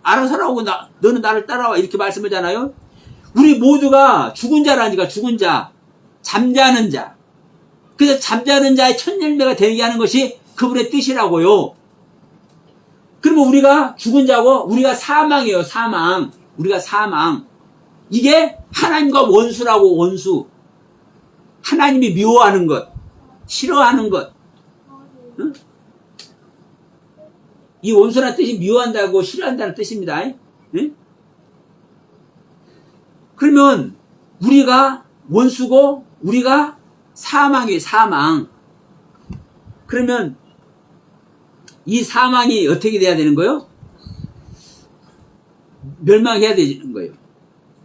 알아서 하고 너는 나를 따라와. 이렇게 말씀하잖아요. 우리 모두가 죽은 자라니까. 죽은 자. 잠자는 자. 그래서 잠자는 자의 첫 열매가 되게 하는 것이 그분의 뜻이라고요. 그러면 우리가 죽은 자고 우리가 사망이에요. 사망. 우리가 사망. 이게 하나님과 원수라고. 원수. 하나님이 미워하는 것. 싫어하는 것. 응? 이 원수라는 뜻이 미워한다고 싫어한다는 뜻입니다. 응? 그러면 우리가 원수고 우리가 사망이에요. 사망. 그러면 이 사망이 어떻게 돼야 되는 거예요? 멸망해야 되는 거예요.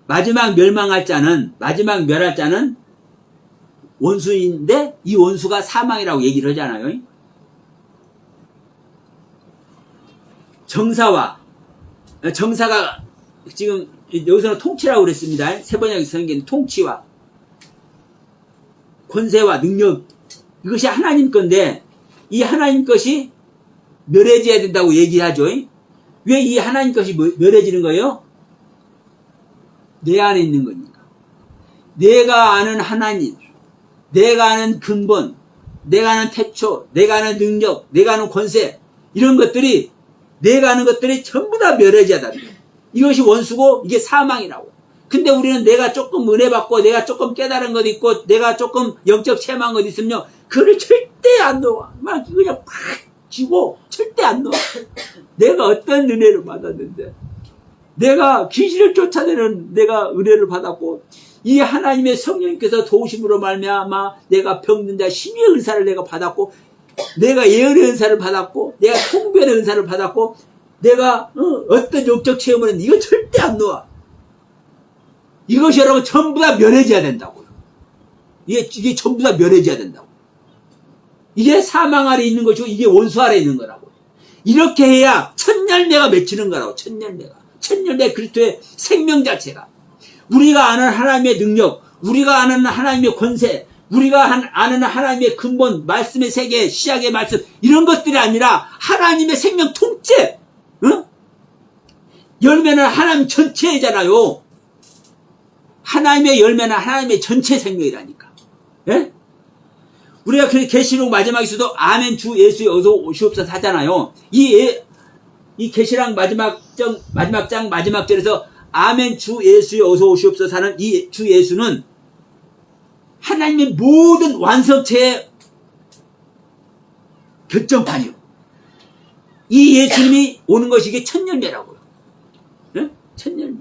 마지막 멸망할 자는, 마지막 멸할 자는 원수인데 이 원수가 사망이라고 얘기를 하잖아요. 정사가 지금 여기서는 통치라고 그랬습니다. 세번역 성경에는 통치와 권세와 능력, 이것이 하나님 건데 이 하나님 것이 멸해져야 된다고 얘기하죠. 왜 이 하나님 것이 멸해지는 거예요? 내 안에 있는 거니까. 내가 아는 하나님, 내가 아는 근본, 내가 아는 태초, 내가 아는 능력, 내가 아는 권세, 이런 것들이, 내가 아는 것들이 전부 다 멸해져야 된다. 이것이 원수고 이게 사망이라고. 근데 우리는 내가 조금 은혜 받고 내가 조금 깨달은 것 있고 내가 조금 영적 체험한 것 있으면요, 그를 절대 안 놓아. 막 그냥 팍 쥐고 절대 안 놓아. 내가 어떤 은혜를 받았는데, 내가 귀신을 쫓아내는 내가 은혜를 받았고, 이 하나님의 성령님께서 도우심으로 말미암아 내가 병든 자 심의의 은사를 내가 받았고, 내가 예언의 은사를 받았고, 내가 통변의 은사를 받았고, 내가 어떤 영적 체험을 했는데 이거 절대 안 놓아. 이것이 여러분 전부 다 멸해져야 된다고요. 이게 전부 다 멸해져야 된다고. 이게 사망 아래 있는 것이고 이게 원수 아래 있는 거라고. 이렇게 해야 첫 열매가 맺히는 거라고. 첫 열매 그리스도의 생명 자체가. 우리가 아는 하나님의 능력, 우리가 아는 하나님의 권세, 우리가 아는 하나님의 근본, 말씀의 세계, 시약의 말씀, 이런 것들이 아니라 하나님의 생명 통째, 열매는 하나님 전체잖아요. 하나님의 열매는 하나님의 전체 생명이라니까. 예? 우리가 그 계시록 마지막에서도 아멘 주 예수의 어서 오시옵소서 하잖아요. 이 계시록 마지막 장 마지막 절에서 아멘 주 예수의 어서 오시옵소서 하는 이 주 예수는 하나님의 모든 완성체의 결정판이요. 이 예수님이 오는 것이 이게 첫 열매라고요. 네? 첫 열매.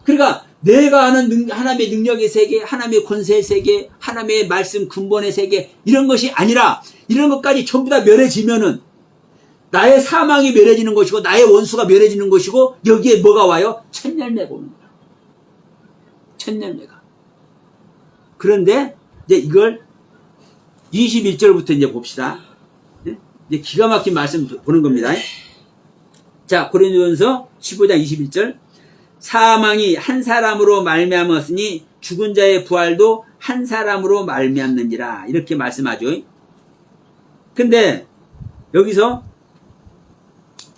그러니까 내가 아는 하나님의 능력의 세계, 하나님의 권세의 세계, 하나님의 말씀 근본의 세계 이런 것이 아니라 이런 것까지 전부 다 멸해지면은 나의 사망이 멸해지는 것이고 나의 원수가 멸해지는 것이고 여기에 뭐가 와요? 첫 열매가 오는 거야. 첫 열매가. 그런데 이제 이걸 21절부터 이제 봅시다. 이제 기가 막힌 말씀 보는 겁니다. 자, 고린도전서 15장 21절. 사망이 한 사람으로 말미암았으니 죽은 자의 부활도 한 사람으로 말미암느니라. 이렇게 말씀하죠. 근데 여기서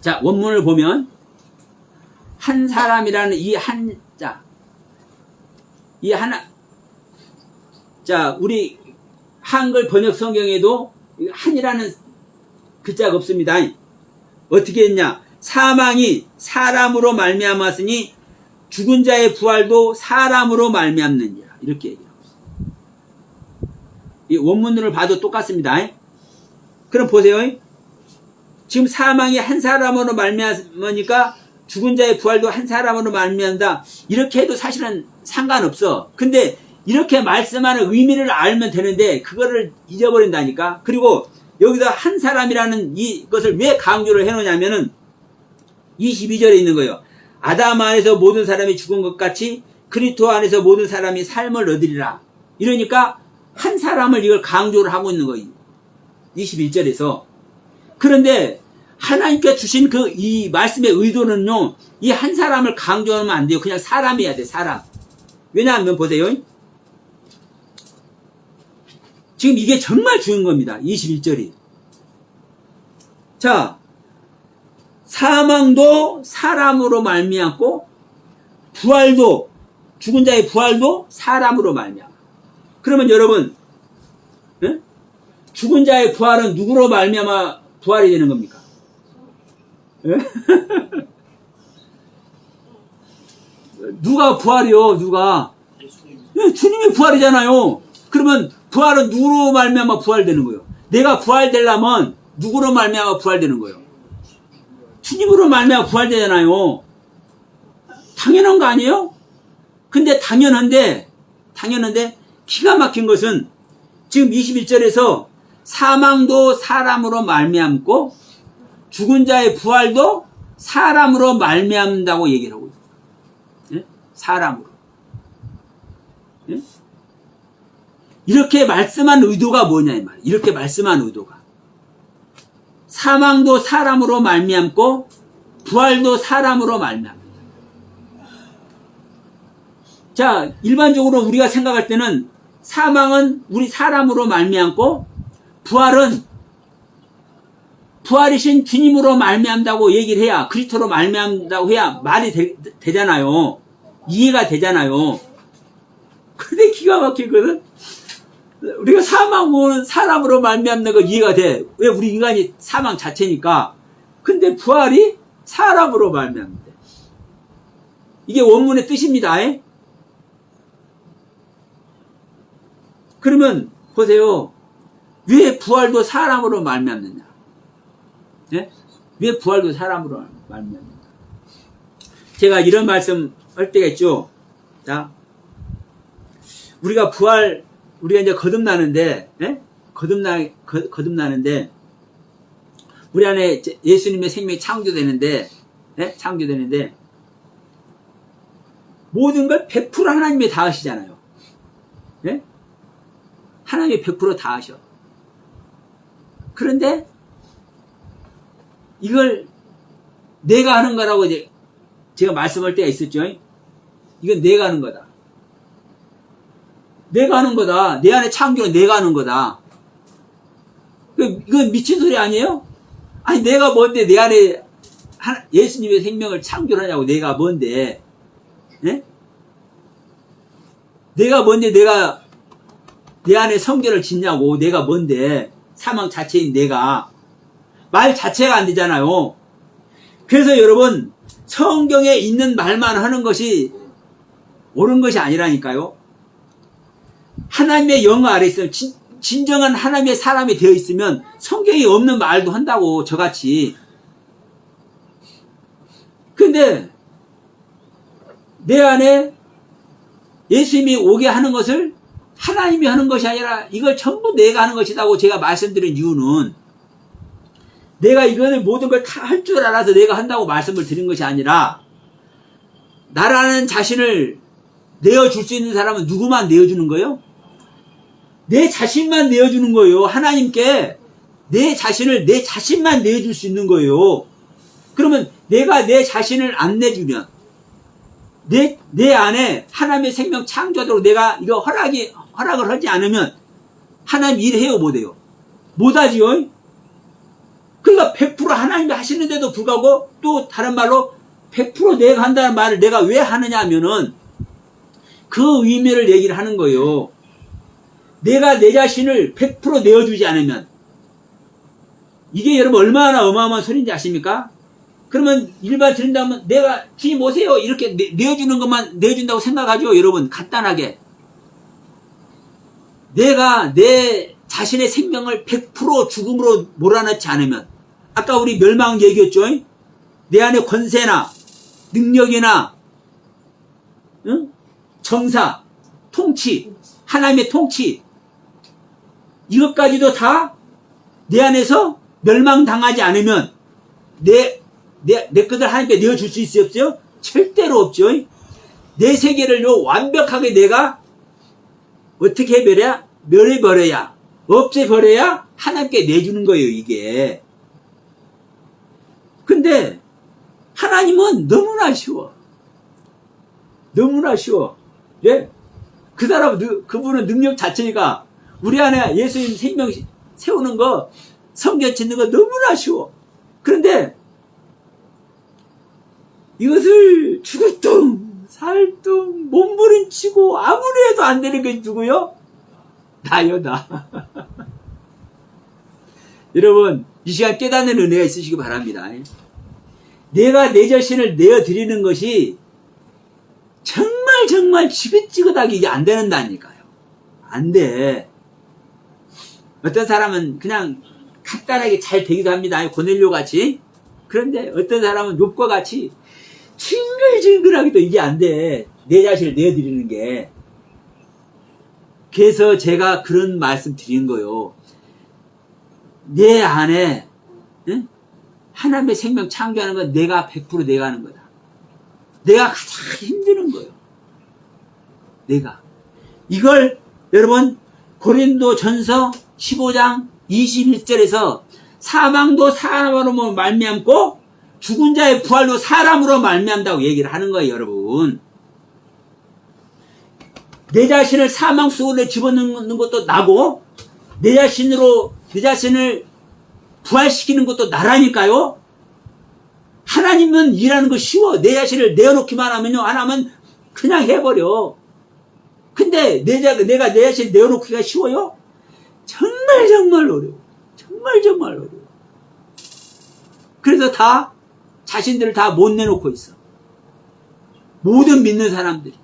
자, 원문을 보면 한 사람이라는 이 한자 이 하나 자, 우리 한글 번역 성경에도 한이라는 글자가 없습니다. 어떻게 했냐? 사망이 사람으로 말미암았으니 죽은 자의 부활도 사람으로 말미암느니라. 이렇게 얘기하고 있어요. 이 원문을 봐도 똑같습니다. 그럼 보세요. 지금 사망이 한 사람으로 말미암으니까 죽은 자의 부활도 한 사람으로 말미암다. 이렇게 해도 사실은 상관없어. 근데 이렇게 말씀하는 의미를 알면 되는데 그거를 잊어버린다니까. 그리고 여기서 한 사람이라는 이것을 왜 강조를 해놓냐면은 22절에 있는 거예요. 아담 안에서 모든 사람이 죽은 것 같이 그리스도 안에서 모든 사람이 삶을 얻으리라. 이러니까 한 사람을 이걸 강조를 하고 있는 거예요. 21절에서. 그런데 하나님께 주신 그 이 말씀의 의도는요, 이 한 사람을 강조하면 안 돼요. 그냥 사람이어야 돼, 사람. 왜냐하면 보세요. 지금 이게 정말 중요한 겁니다. 21절이. 자, 사망도 사람으로 말미암고 부활도 죽은 자의 부활도 사람으로 말미암아. 그러면 여러분, 네? 죽은 자의 부활은 누구로 말미암아 부활이 되는 겁니까? 네? 누가 부활이요? 누가? 네, 주님이 부활이잖아요. 그러면 부활은 누구로 말미암아 부활되는 거예요? 내가 부활되려면 누구로 말미암아 부활되는 거예요? 주님으로 말미암아 부활되잖아요. 당연한 거 아니에요? 근데 당연한데 기가 막힌 것은 지금 21절에서 사망도 사람으로 말미암고 죽은 자의 부활도 사람으로 말미암는다고 얘기를 하고 있어요. 예? 사람으로. 예? 이렇게 말씀한 의도가 뭐냐 이 말이에요. 이렇게 말씀한 의도가 사망도 사람으로 말미암고 부활도 사람으로 말미암는다. 자, 일반적으로 우리가 생각할 때는 사망은 우리 사람으로 말미암고 부활이신 주님으로 말미암다고 얘기를 해야, 그리스도로 말미암다고 해야 말이 되잖아요. 이해가 되잖아요. 근데 기가 막힌 것은 우리가 사망은 사람으로 말미암는 거 이해가 돼. 왜? 우리 인간이 사망 자체니까. 근데 부활이 사람으로 말미암는데. 이게 원문의 뜻입니다. 그러면 보세요. 왜 부활도 사람으로 말미암느냐? 예? 왜 부활도 사람으로 말미암느냐? 제가 이런 말씀 할 때가 있죠. 자, 우리가 이제 거듭나는데, 예? 거듭나는데, 우리 안에 예수님의 생명이 창조되는데, 예? 창조되는데, 모든 걸 100% 하나님이 다 하시잖아요. 예? 하나님이 100% 다 하셔. 그런데, 이걸 내가 하는 거라고 이제 제가 말씀할 때가 있었죠. 이건 내가 하는 거다. 내가 하는 거다. 내 안에 창조는 내가 하는 거다. 이건 미친 소리 아니에요? 아니, 내가 뭔데 내 안에 예수님의 생명을 창조하냐고. 내가 뭔데? 예? 내가 뭔데 내가 내 안에 성결을 짓냐고. 내가 뭔데? 사망 자체인 내가. 말 자체가 안 되잖아요. 그래서 여러분, 성경에 있는 말만 하는 것이 옳은 것이 아니라니까요. 하나님의 영어 아래 있으면, 진정한 하나님의 사람이 되어 있으면 성경에 없는 말도 한다고, 저같이. 근데 내 안에 예수님이 오게 하는 것을 하나님이 하는 것이 아니라 이걸 전부 내가 하는 것이라고 제가 말씀드린 이유는, 내가 이거를 모든 걸 다 할 줄 알아서 내가 한다고 말씀을 드린 것이 아니라, 나라는 자신을 내어줄 수 있는 사람은 누구만 내어주는 거예요? 내 자신만 내어주는 거예요. 하나님께 내 자신만 내어줄 수 있는 거예요. 그러면 내가 내 자신을 안 내주면, 내 안에 하나님의 생명 창조하도록 내가 이거 허락을 하지 않으면 하나님 일해요, 못해요? 못하지요? 그러니까 100% 하나님이 하시는데도 불구하고, 또 다른 말로 100% 내가 한다는 말을 내가 왜 하느냐 하면은 그 의미를 얘기를 하는 거예요. 내가 내 자신을 100% 내어주지 않으면, 이게 여러분 얼마나 어마어마한 소리인지 아십니까? 그러면 일반 드린다면 내가 주님 오세요 이렇게 내어주는 것만 내어준다고 생각하죠. 여러분 간단하게. 내가 내 자신의 생명을 100% 죽음으로 몰아넣지 않으면, 아까 우리 멸망 얘기했죠. 내 안에 권세나 능력이나 정사, 통치, 하나님의 통치, 이것까지도 다 내 안에서 멸망당하지 않으면 내 것을 하나님께 내어줄 수 있어요, 없어요? 절대로 없죠. 내 세계를요 완벽하게 내가 어떻게 멸해버려야, 없애버려야 하나님께 내주는 거예요, 이게. 근데 하나님은 너무나 쉬워. 너무나 쉬워. 예? 그 사람, 그분은 능력 자체가, 우리 안에 예수님 생명 세우는 거, 성전 짓는 거 너무나 쉬워. 그런데 이것을 죽을둥 살둥 몸부림치고 아무리 해도 안 되는 것이 누구요? 나요, 나. 여러분, 이 시간 깨닫는 은혜가 있으시기 바랍니다. 내가 내 자신을 내어드리는 것이 정말 지긋지긋하게 이게 안 되는다니까요. 안 돼. 어떤 사람은 그냥 간단하게 잘 되기도 합니다. 고넬료 같이. 그런데 어떤 사람은 욥과 같이 징글징글하게도 이게 안 돼. 내 자신을 내어드리는 게. 그래서 제가 그런 말씀 드리는 거예요. 내 안에 하나님의 생명 창조하는 건 내가 100% 내가 하는 거다. 내가 가장 힘드는 거예요. 내가. 이걸 여러분 고린도 전서 15장 21절에서 사망도 사람으로 말미암고 죽은 자의 부활도 사람으로 말미암다고 얘기를 하는 거예요, 여러분. 내 자신을 사망 속으로 집어넣는 것도 나고, 내 자신을 부활시키는 것도 나라니까요. 하나님은 일하는 거 쉬워. 내 자신을 내어놓기만 하면요, 안 하면 그냥 해버려. 근데 내가 내 자신을 내어놓기가 쉬워요? 정말 어려워. 정말 어려워. 그래서 자신들을 다 못 내놓고 있어. 모든 믿는 사람들이.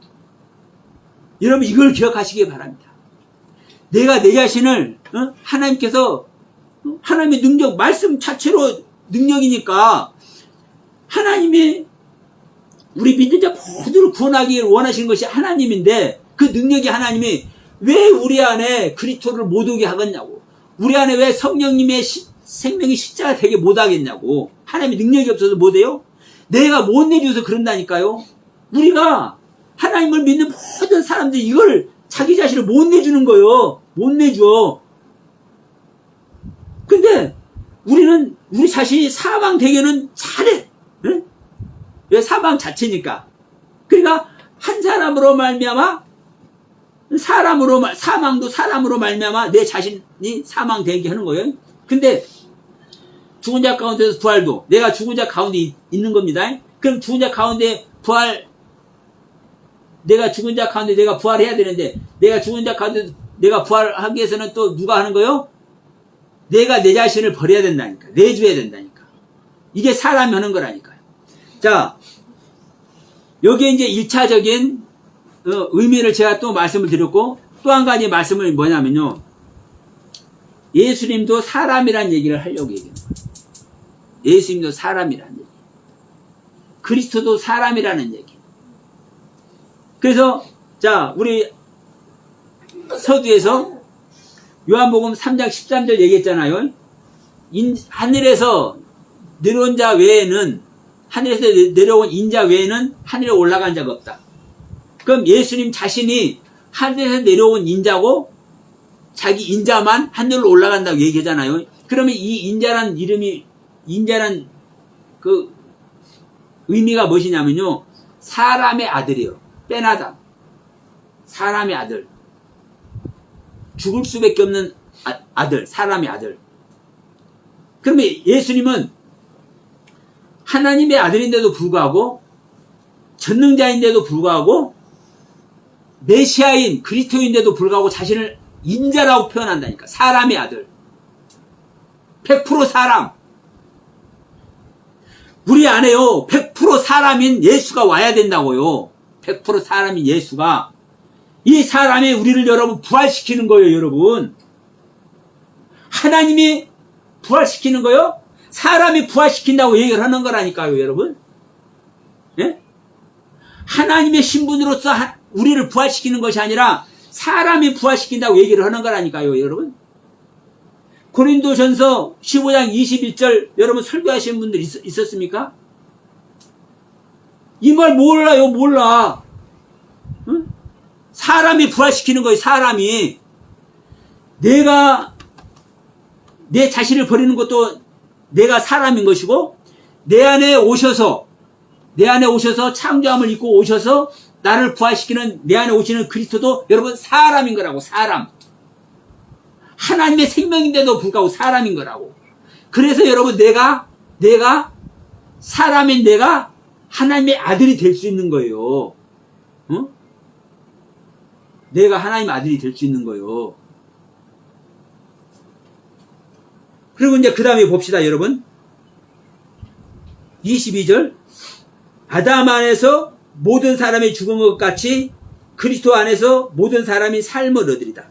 여러분, 이걸 기억하시기 바랍니다. 내가 내 자신을 하나님께서 하나님의 능력, 말씀 자체로 능력이니까 하나님이 우리 믿는 자 모두를 구원하기 원하시는 것이 하나님인데, 그 능력이 하나님이 왜 우리 안에 그리스도를 못 오게 하겠냐고, 우리 안에 왜 성령님의 생명이 십자가 되게 못 하겠냐고. 하나님의 능력이 없어서 못 해요? 내가 못 내줘서 그런다니까요. 우리가 하나님을 믿는 모든 사람들이 이걸 자기 자신을 못 내주는 거예요. 못 내줘. 근데 우리 자신이 사망되기는 잘해. 응? 왜? 사망 자체니까. 그러니까 한 사람으로 말미암아 사망도 사람으로 말미암아 내 자신이 사망되게 하는 거예요. 근데 죽은 자 가운데서 부활도 내가 죽은 자 가운데 있는 겁니다. 그럼 죽은 자 가운데 내가 죽은 자 가운데 내가 부활해야 되는데 내가 죽은 자 가운데 내가 부활하기 위해서는 또 누가 하는 거요? 내가 내 자신을 버려야 된다니까. 내줘야 된다니까. 이게 사람이 하는 거라니까요. 자, 여기에 이제 1차적인 의미를 제가 또 말씀을 드렸고 또 한 가지 말씀을 뭐냐면요. 예수님도 사람이란 얘기를 하려고 얘기하는 거예요. 예수님도 사람이라는 얘기. 그리스도도 사람이라는 얘기. 그래서 자 우리 서두에서 요한복음 3장 13절 얘기했잖아요. 하늘에서 내려온 자 외에는 하늘에서 내려온 인자 외에는 하늘에 올라간 자가 없다. 그럼 예수님 자신이 하늘에서 내려온 인자고 자기 인자만 하늘로 올라간다고 얘기하잖아요. 그러면 이 인자란 이름이 인자란 그 의미가 무엇이냐면요. 사람의 아들이요. 빼나다. 사람의 아들. 죽을 수밖에 없는 아들. 사람의 아들. 그러면 예수님은 하나님의 아들인데도 불구하고 전능자인데도 불구하고 메시아인 그리스도인데도 불구하고 자신을 인자라고 표현한다니까. 사람의 아들. 100% 사람. 우리 안에요. 100% 사람인 예수가 와야 된다고요. 100% 사람인 예수가. 이 사람이 우리를 여러분 부활시키는 거예요, 여러분. 하나님이 부활시키는 거요? 사람이 부활시킨다고 얘기를 하는 거라니까요, 여러분. 예? 하나님의 신분으로서 우리를 부활시키는 것이 아니라 사람이 부활시킨다고 얘기를 하는 거라니까요, 여러분. 고린도전서 15장 21절 여러분 설교하시는 분들 있었습니까? 이 말 몰라요, 몰라. 응? 사람이 부활시키는 거예요, 사람이. 내가 내 자신을 버리는 것도 내가 사람인 것이고 내 안에 오셔서 창조함을 입고 오셔서 나를 부활시키는 내 안에 오시는 그리스도도 여러분 사람인 거라고. 사람. 하나님의 생명인데도 불구하고 사람인 거라고. 그래서 여러분 내가 사람인 내가 하나님의 아들이 될 수 있는 거예요. 어? 내가 하나님의 아들이 될 수 있는 거예요. 그리고 이제 그 다음에 봅시다, 여러분. 22절. 아담 안에서 모든 사람이 죽은 것 같이 그리스도 안에서 모든 사람이 삶을 얻으리다.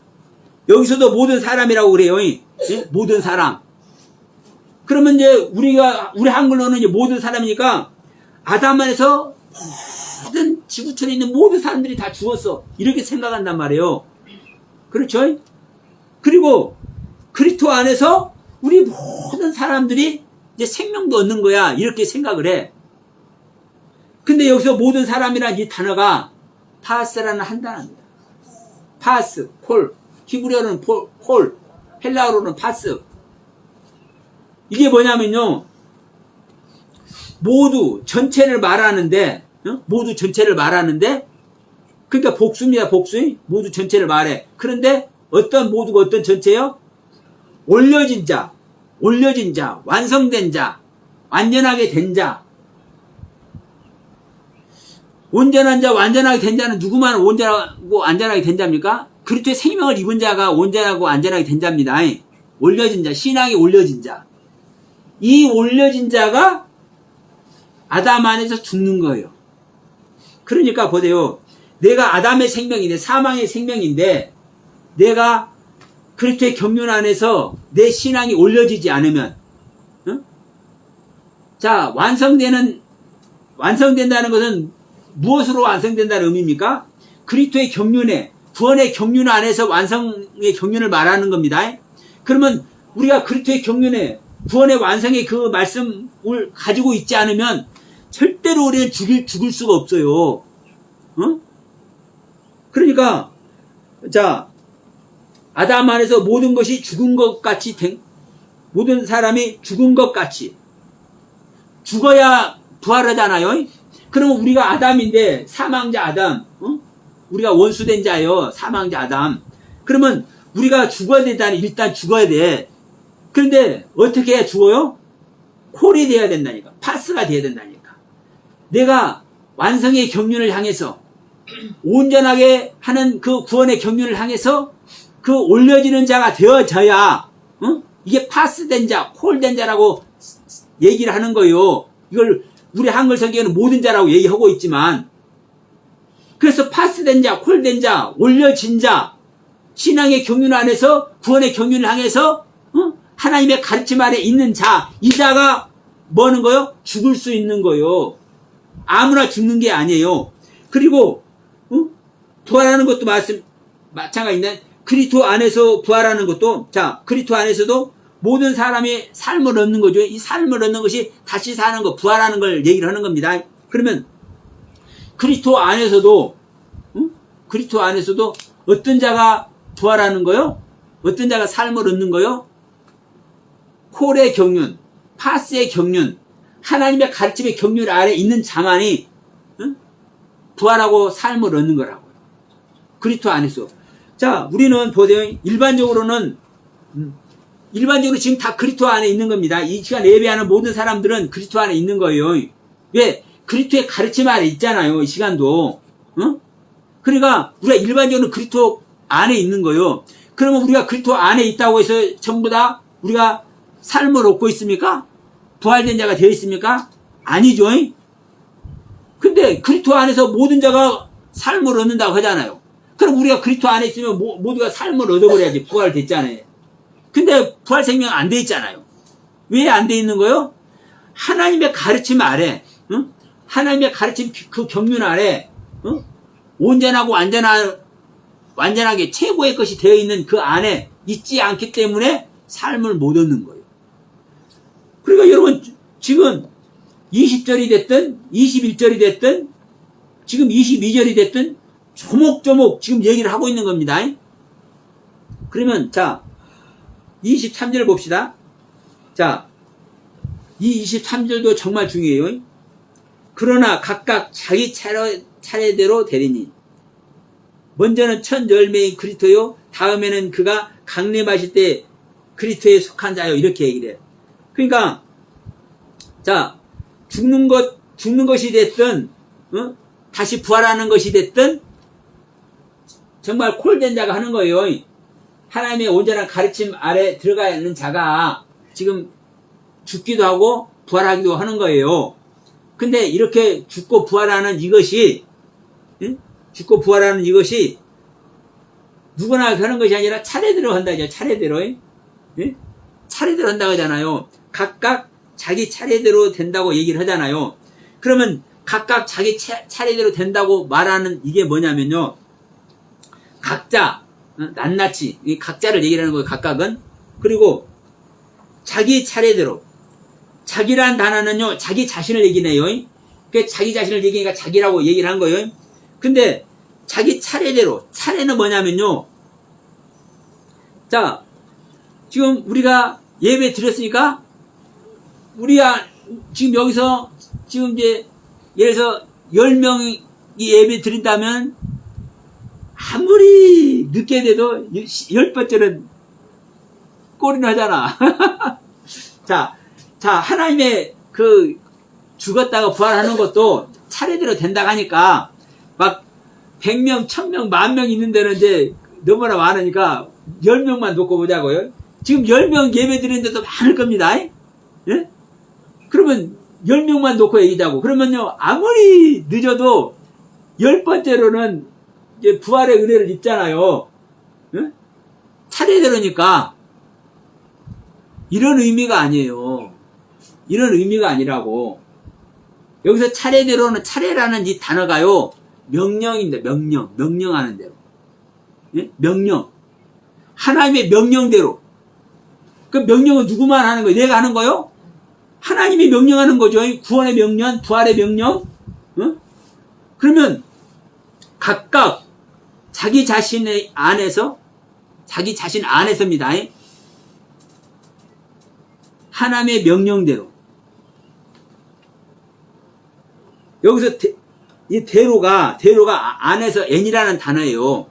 여기서도 모든 사람이라고 그래요. 예? 모든 사람. 그러면 이제 우리 한글로는 이제 모든 사람이니까 아담 안에서 모든 지구촌에 있는 모든 사람들이 다 죽었어. 이렇게 생각한단 말이에요. 그렇죠? 그리고 그리스도 안에서 우리 모든 사람들이 이제 생명도 얻는 거야. 이렇게 생각을 해. 근데 여기서 모든 사람이라는 이 단어가 파스라는 한 단어입니다. 파스, 폴. 히브리어는 폴, 헬라어로는 파스. 이게 뭐냐면요. 모두 전체를 말하는데, 모두 전체를 말하는데, 그러니까 복수입니다, 복수. 모두 전체를 말해. 그런데 어떤 모두가 어떤 전체요? 올려진 자, 완성된 자, 완전하게 된 자. 온전한 자, 완전하게 된 자는 누구만 온전하고 안전하게 된 자입니까? 그리스도의 생명을 입은 자가 온전하고 안전하게 된 자입니다. 올려진 자, 신앙이 올려진 자. 이 올려진 자가 아담 안에서 죽는 거예요. 그러니까 보세요. 내가 아담의 생명인데, 사망의 생명인데, 내가 그리스도의 경륜 안에서 내 신앙이 올려지지 않으면, 자, 완성된다는 것은 무엇으로 완성된다는 의미입니까? 그리스도의 경륜에, 구원의 경륜 안에서 완성의 경륜을 말하는 겁니다. 그러면 우리가 그리스도의 경륜에, 구원의 완성의 그 말씀을 가지고 있지 않으면 절대로 우리는 죽을 수가 없어요. 그러니까, 자, 아담 안에서 모든 것이 죽은 것 같이 모든 사람이 죽은 것 같이 죽어야 부활하잖아요. 그러면 우리가 아담인데 사망자 아담, 우리가 원수된 자예요. 사망자 아담. 그러면 우리가 죽어야 된다니 일단 죽어야 돼. 그런데 어떻게 해야 죽어요? 콜이 돼야 된다니까. 파스가 돼야 된다니까. 내가 완성의 경륜을 향해서 온전하게 하는 그 구원의 경륜을 향해서 그 올려지는 자가 되어져야 이게 파스된 자, 콜된 자라고 얘기를 하는 거예요. 이걸 우리 한글 성경에는 모든 자라고 얘기하고 있지만 그래서 파스된 자, 콜된 자, 올려진 자, 신앙의 경륜 안에서 구원의 경륜을 향해서 하나님의 가르침 아래 있는 자, 이 자가 뭐 하는 거요? 죽을 수 있는 거요. 아무나 죽는 게 아니에요. 그리고 부활하는 것도 마찬가지인데 그리스도 안에서 부활하는 것도 자 그리스도 안에서도 모든 사람이 삶을 얻는 거죠. 이 삶을 얻는 것이 다시 사는 거, 부활하는 걸 얘기를 하는 겁니다. 그러면 그리스도 안에서도 그리스도 안에서도 어떤 자가 부활하는 거요? 어떤 자가 삶을 얻는 거요? 콜의 경륜, 파스의 경륜, 하나님의 가르침의 경륜 아래 있는 자만이 부활하고 삶을 얻는 거라고요. 그리스도 안에서. 자, 우리는 보세요. 일반적으로는 지금 다 그리스도 안에 있는 겁니다. 이 시간 예배하는 모든 사람들은 그리스도 안에 있는 거예요. 왜? 그리스도의 가르침 아래 있잖아요. 이 시간도. 그러니까 우리가 일반적으로 그리스도 안에 있는 거예요. 그러면 우리가 그리스도 안에 있다고 해서 전부 다 우리가 삶을 얻고 있습니까? 부활된 자가 되어 있습니까? 아니죠. 근데 그리스도 안에서 모든 자가 삶을 얻는다고 하잖아요. 그럼 우리가 그리스도 안에 있으면 모두가 삶을 얻어버려야지. 부활됐잖아요. 근데 부활 생명 안 돼 있잖아요. 왜 안 돼 있는 거요? 하나님의 가르침 아래, 하나님의 가르침 그 경륜 아래, 온전하고 완전하게 최고의 것이 되어 있는 그 안에 있지 않기 때문에 삶을 못 얻는 거예요. 그러니까 여러분, 지금 20절이 됐든, 21절이 됐든, 지금 22절이 됐든, 조목조목 지금 얘기를 하고 있는 겁니다. 그러면, 자, 23절 봅시다. 자, 이 23절도 정말 중요해요. 그러나 각각 자기 차례대로 되리니. 먼저는 첫 열매인 그리스도요, 다음에는 그가 강림하실 때 그리스도에 속한 자요. 이렇게 얘기를 해요. 그러니까, 자, 죽는 것이 됐든, 다시 부활하는 것이 됐든, 정말 콜된 자가 하는 거예요. 하나님의 온전한 가르침 아래 들어가 있는 자가 지금 죽기도 하고 부활하기도 하는 거예요. 근데 이렇게 죽고 부활하는 이것이, 누구나 하는 것이 아니라 차례대로 한다죠. 차례대로. 차례대로 한다고 하잖아요. 각각 자기 차례대로 된다고 얘기를 하잖아요. 그러면 각각 자기 차례대로 된다고 말하는 이게 뭐냐면요. 각자, 낱낱이, 이 각자를 얘기를 하는 거예요. 각각은. 그리고 자기 차례대로. 자기란 단어는요, 자기 자신을 얘기네요. 그 자기 자신을 얘기하니까 자기라고 얘기를 한 거예요. 근데 자기 차례대로. 차례는 뭐냐면요. 자, 지금 우리가 예배 드렸으니까 지금 여기서 지금 이제 예를 들어서 10명이 예배 드린다면 아무리 늦게 돼도 10번째는 꼴이나 하잖아. 자, 하나님의 그 죽었다가 부활하는 것도 차례대로 된다고 하니까 막 100명, 1000명, 10,000명 있는 데는 이제 너무나 많으니까 10명만 놓고 보자고요. 지금 10명 예배 드리는데도 많을 겁니다. 예? 그러면 10명만 놓고 얘기자고. 그러면요, 아무리 늦어도 10번째로는 이제 부활의 은혜를 입잖아요. 예? 차례대로니까. 이런 의미가 아니에요. 이런 의미가 아니라고. 여기서 차례대로는, 차례라는 이 단어가요, 명령인데, 명령하는 대로. 예? 명령. 하나님의 명령대로. 그 명령은 누구만 하는 거예요? 내가 하는 거요? 하나님이 명령하는 거죠. 구원의 명령, 부활의 명령. 그러면 각각 자기 자신 안에서입니다. 하나님의 명령대로. 여기서 이 대로가 안에서 n이라는 단어예요.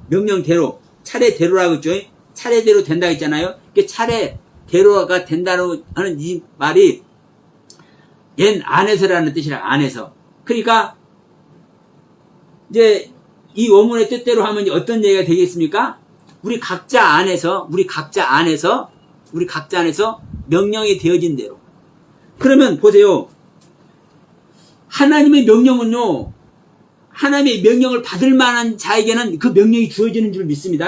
명령대로. 차례대로라고 했죠. 차례대로 된다 했잖아요. 차례 대로가 된다는 하는 이 말이 옛 안에서라는 뜻이라, 안에서. 그러니까 이제 이 원문의 뜻대로 하면 어떤 얘기가 되겠습니까? 우리 각자 안에서 명령이 되어진 대로. 그러면 보세요. 하나님의 명령은요, 하나님의 명령을 받을 만한 자에게는 그 명령이 주어지는 줄 믿습니다.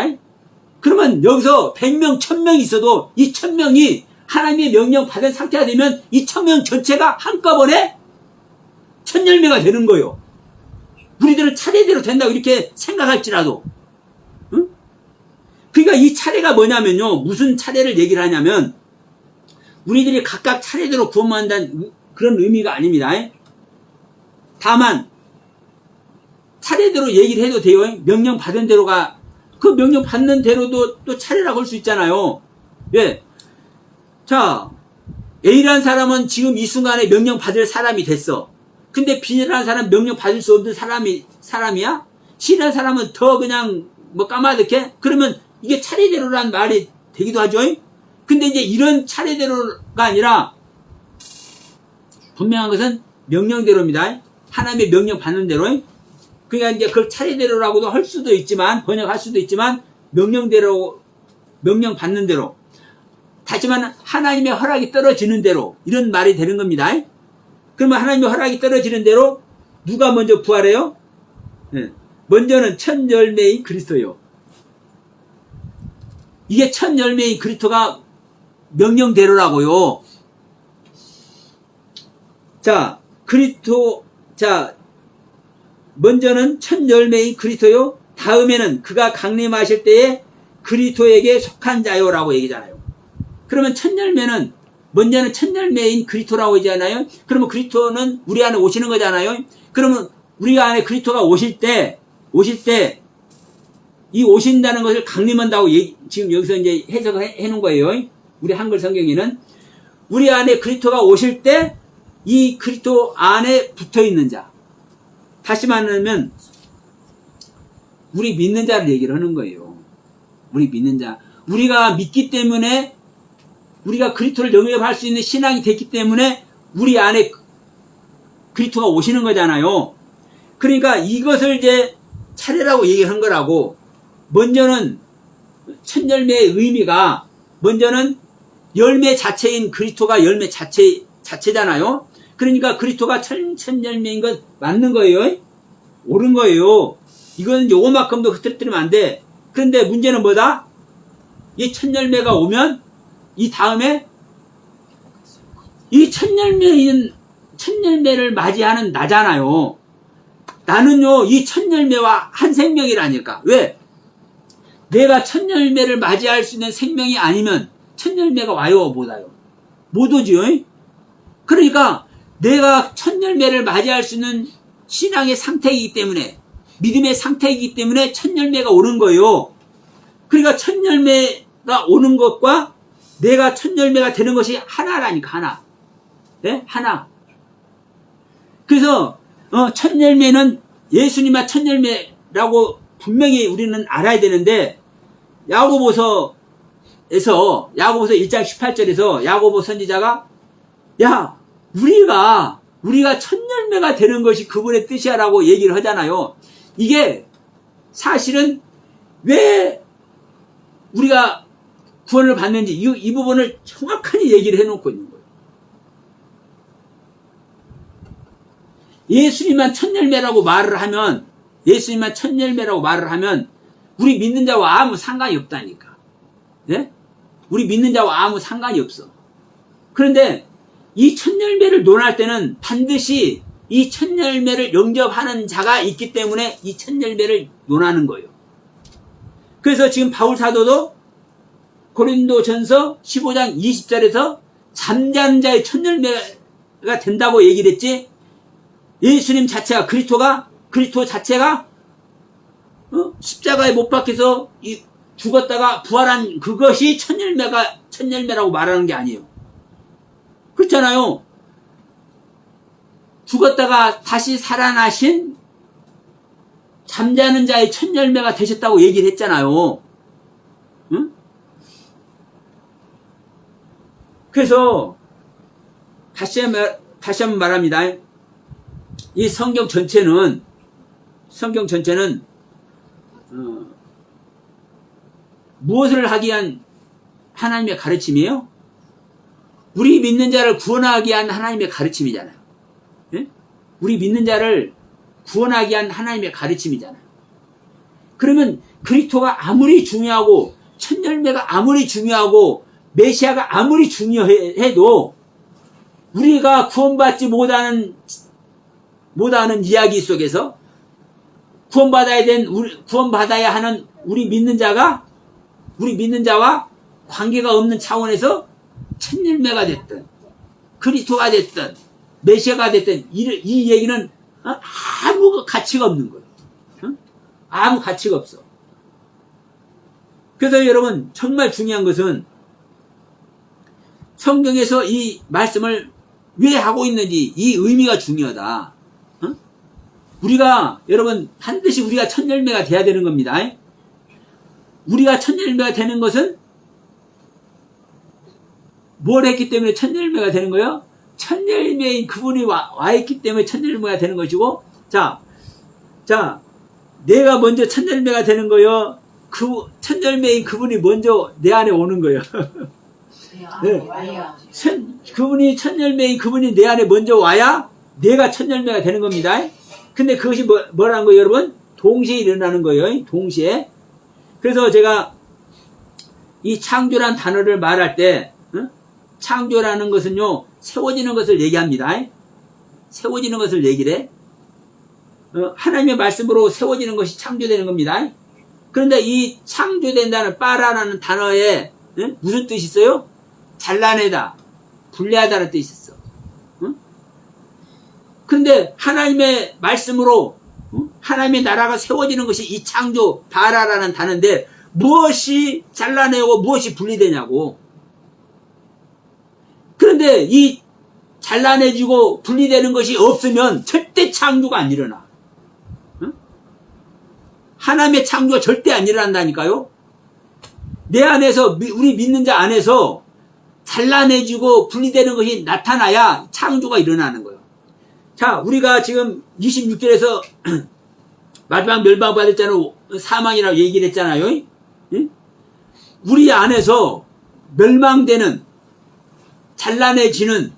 그러면 여기서 100명, 1000명 있어도 이 1000명이 하나님의 명령 받은 상태가 되면 이 1000명 전체가 한꺼번에 천열매가 되는 거예요. 우리들은 차례대로 된다고 이렇게 생각할지라도. 응? 그러니까 이 차례가 뭐냐면요, 무슨 차례를 얘기를 하냐면 우리들이 각각 차례대로 구원받는다는 그런 의미가 아닙니다. 다만 차례대로 얘기를 해도 돼요. 명령 받은 대로가, 그 명령 받는 대로도 또 차례라고 할 수 있잖아요. 예. 자, A라는 사람은 지금 이 순간에 명령 받을 사람이 됐어. 근데 B라는 사람은 명령 받을 수 없는 사람이야? C라는 사람은 더 그냥 뭐 까마득해? 그러면 이게 차례대로란 말이 되기도 하죠. 근데 이제 이런 차례대로가 아니라 분명한 것은 명령대로입니다. 하나님의 명령 받는 대로. 그러니까 이제 그걸 차례대로라고도 할 수도 있지만, 번역할 수도 있지만, 명령대로, 명령 받는 대로. 하지만 하나님의 허락이 떨어지는 대로, 이런 말이 되는 겁니다. 그러면 하나님의 허락이 떨어지는 대로 누가 먼저 부활해요? 네. 먼저는 첫 열매인 그리스도요. 이게 첫 열매인 그리스도가 명령대로라고요. 자, 먼저는 첫 열매인 그리스도요. 다음에는 그가 강림하실 때에 그리스도에게 속한 자요라고 얘기잖아요. 그러면 첫 열매는, 먼저는 첫 열매인 그리스도라고 얘기하잖아요. 그러면 그리스도는 우리 안에 오시는 거잖아요. 그러면 우리 안에 그리스도가 오실 때 이 오신다는 것을 강림한다고 지금 여기서 이제 해석을 해 놓은 거예요. 우리 한글 성경에는 우리 안에 그리스도가 오실 때 이 그리스도 안에 붙어 있는 자. 다시 말하면 우리 믿는 자를 얘기를 하는 거예요. 우리 믿는 자. 우리가 믿기 때문에, 우리가 그리스도를 영접할 수 있는 신앙이 됐기 때문에 우리 안에 그리스도가 오시는 거잖아요. 그러니까 이것을 이제 차례라고 얘기한 거라고. 먼저는 첫 열매의 의미가, 먼저는 열매 자체인 그리스도가 열매 자체잖아요. 그러니까 그리스도가 첫 열매인 건 맞는 거예요. 옳은 거예요. 이건 요만큼도 흐트러뜨리면 안 돼. 그런데 문제는 뭐다? 이 첫 열매가 오면 이 다음에 이 첫 열매를 맞이하는 나잖아요. 나는요, 이 첫 열매와 한 생명이라니까. 왜? 내가 첫 열매를 맞이할 수 있는 생명이 아니면 첫 열매가 와요, 못 와요? 못 오지요? 그러니까 내가 첫 열매를 맞이할 수 있는 신앙의 상태이기 때문에, 믿음의 상태이기 때문에 첫 열매가 오는 거예요. 그러니까 첫 열매가 오는 것과 내가 첫 열매가 되는 것이 하나라니까, 하나. 네? 하나. 그래서 첫 열매는 예수님의 첫 열매라고 분명히 우리는 알아야 되는데, 야고보서 1장 18절에서 야고보 선지자가, 야, 우리가 첫 열매가 되는 것이 그분의 뜻이야라고 얘기를 하잖아요. 이게 사실은 왜 우리가 구원을 받는지 이 부분을 정확하게 얘기를 해놓고 있는 거예요. 예수님만 첫 열매라고 말을 하면, 우리 믿는 자와 아무 상관이 없다니까. 네? 우리 믿는 자와 아무 상관이 없어. 그런데 이 첫 열매를 논할 때는 반드시 이 첫 열매를 영접하는 자가 있기 때문에 이 첫 열매를 논하는 거예요. 그래서 지금 바울 사도도 고린도전서 15장 20절에서 잠자는 자의 첫 열매가 된다고 얘기를 했지, 예수님 자체가, 그리스도 자체가 십자가에 못 박혀서 죽었다가 부활한 그것이 첫 열매라고 말하는 게 아니에요. 그렇잖아요. 죽었다가 다시 살아나신 잠자는 자의 첫 열매가 되셨다고 얘기를 했잖아요. 응? 그래서 다시 한번 말합니다. 이 성경 전체는 무엇을 하기 위한 하나님의 가르침이에요? 우리 믿는 자를 구원하기 위한 하나님의 가르침이잖아요. 예? 우리 믿는 자를 구원하기 위한 하나님의 가르침이잖아요. 그러면 그리스도가 아무리 중요하고 첫 열매가 아무리 중요하고 메시아가 아무리 중요해도 우리가 구원받지 못하는 이야기 속에서 구원받아야 하는 우리 믿는 자와 관계가 없는 차원에서 첫 열매가 됐든 그리스도가 됐든 메시아가 됐든 이 얘기는 아무 가치가 없는 거예요. 아무 가치가 없어. 그래서 여러분 정말 중요한 것은 성경에서 이 말씀을 왜 하고 있는지 이 의미가 중요하다. 여러분 반드시 우리가 첫 열매가 돼야 되는 겁니다. 우리가 첫 열매가 되는 것은 뭘 했기 때문에 첫 열매가 되는 거예요? 첫 열매인 그분이 와 있기 때문에 첫 열매가 되는 것이고, 자, 내가 먼저 첫 열매가 되는 거예요. 그 첫 열매인 그분이 먼저 내 안에 오는 거예요. 네. 그분이 첫 열매인 그분이 내 안에 먼저 와야 내가 첫 열매가 되는 겁니다. 근데 그것이 뭐라는 거예요, 여러분? 동시에 일어나는 거예요. 동시에. 그래서 제가 이 창조란 단어를 말할 때, 창조라는 것은요, 세워지는 것을 얘기합니다. 세워지는 것을 얘기를 해. 하나님의 말씀으로 세워지는 것이 창조되는 겁니다. 그런데 이 창조된다는 빠라라는 단어에 무슨 뜻이 있어요? 잘라내다, 분리하다는 뜻이 있어. 그런데 하나님의 말씀으로 하나님의 나라가 세워지는 것이 이 창조, 바라라는 단어인데 무엇이 잘라내고 무엇이 분리되냐고. 그런데 이 잘라내지고 분리되는 것이 없으면 절대 창조가 안 일어나. 하나님의 창조가 절대 안 일어난다니까요. 내 안에서, 우리 믿는 자 안에서 잘라내지고 분리되는 것이 나타나야 창조가 일어나는 거예요. 자, 우리가 지금 26절에서 마지막 멸망받을 자는 사망이라고 얘기를 했잖아요. 우리 안에서 멸망되는, 잘라내지는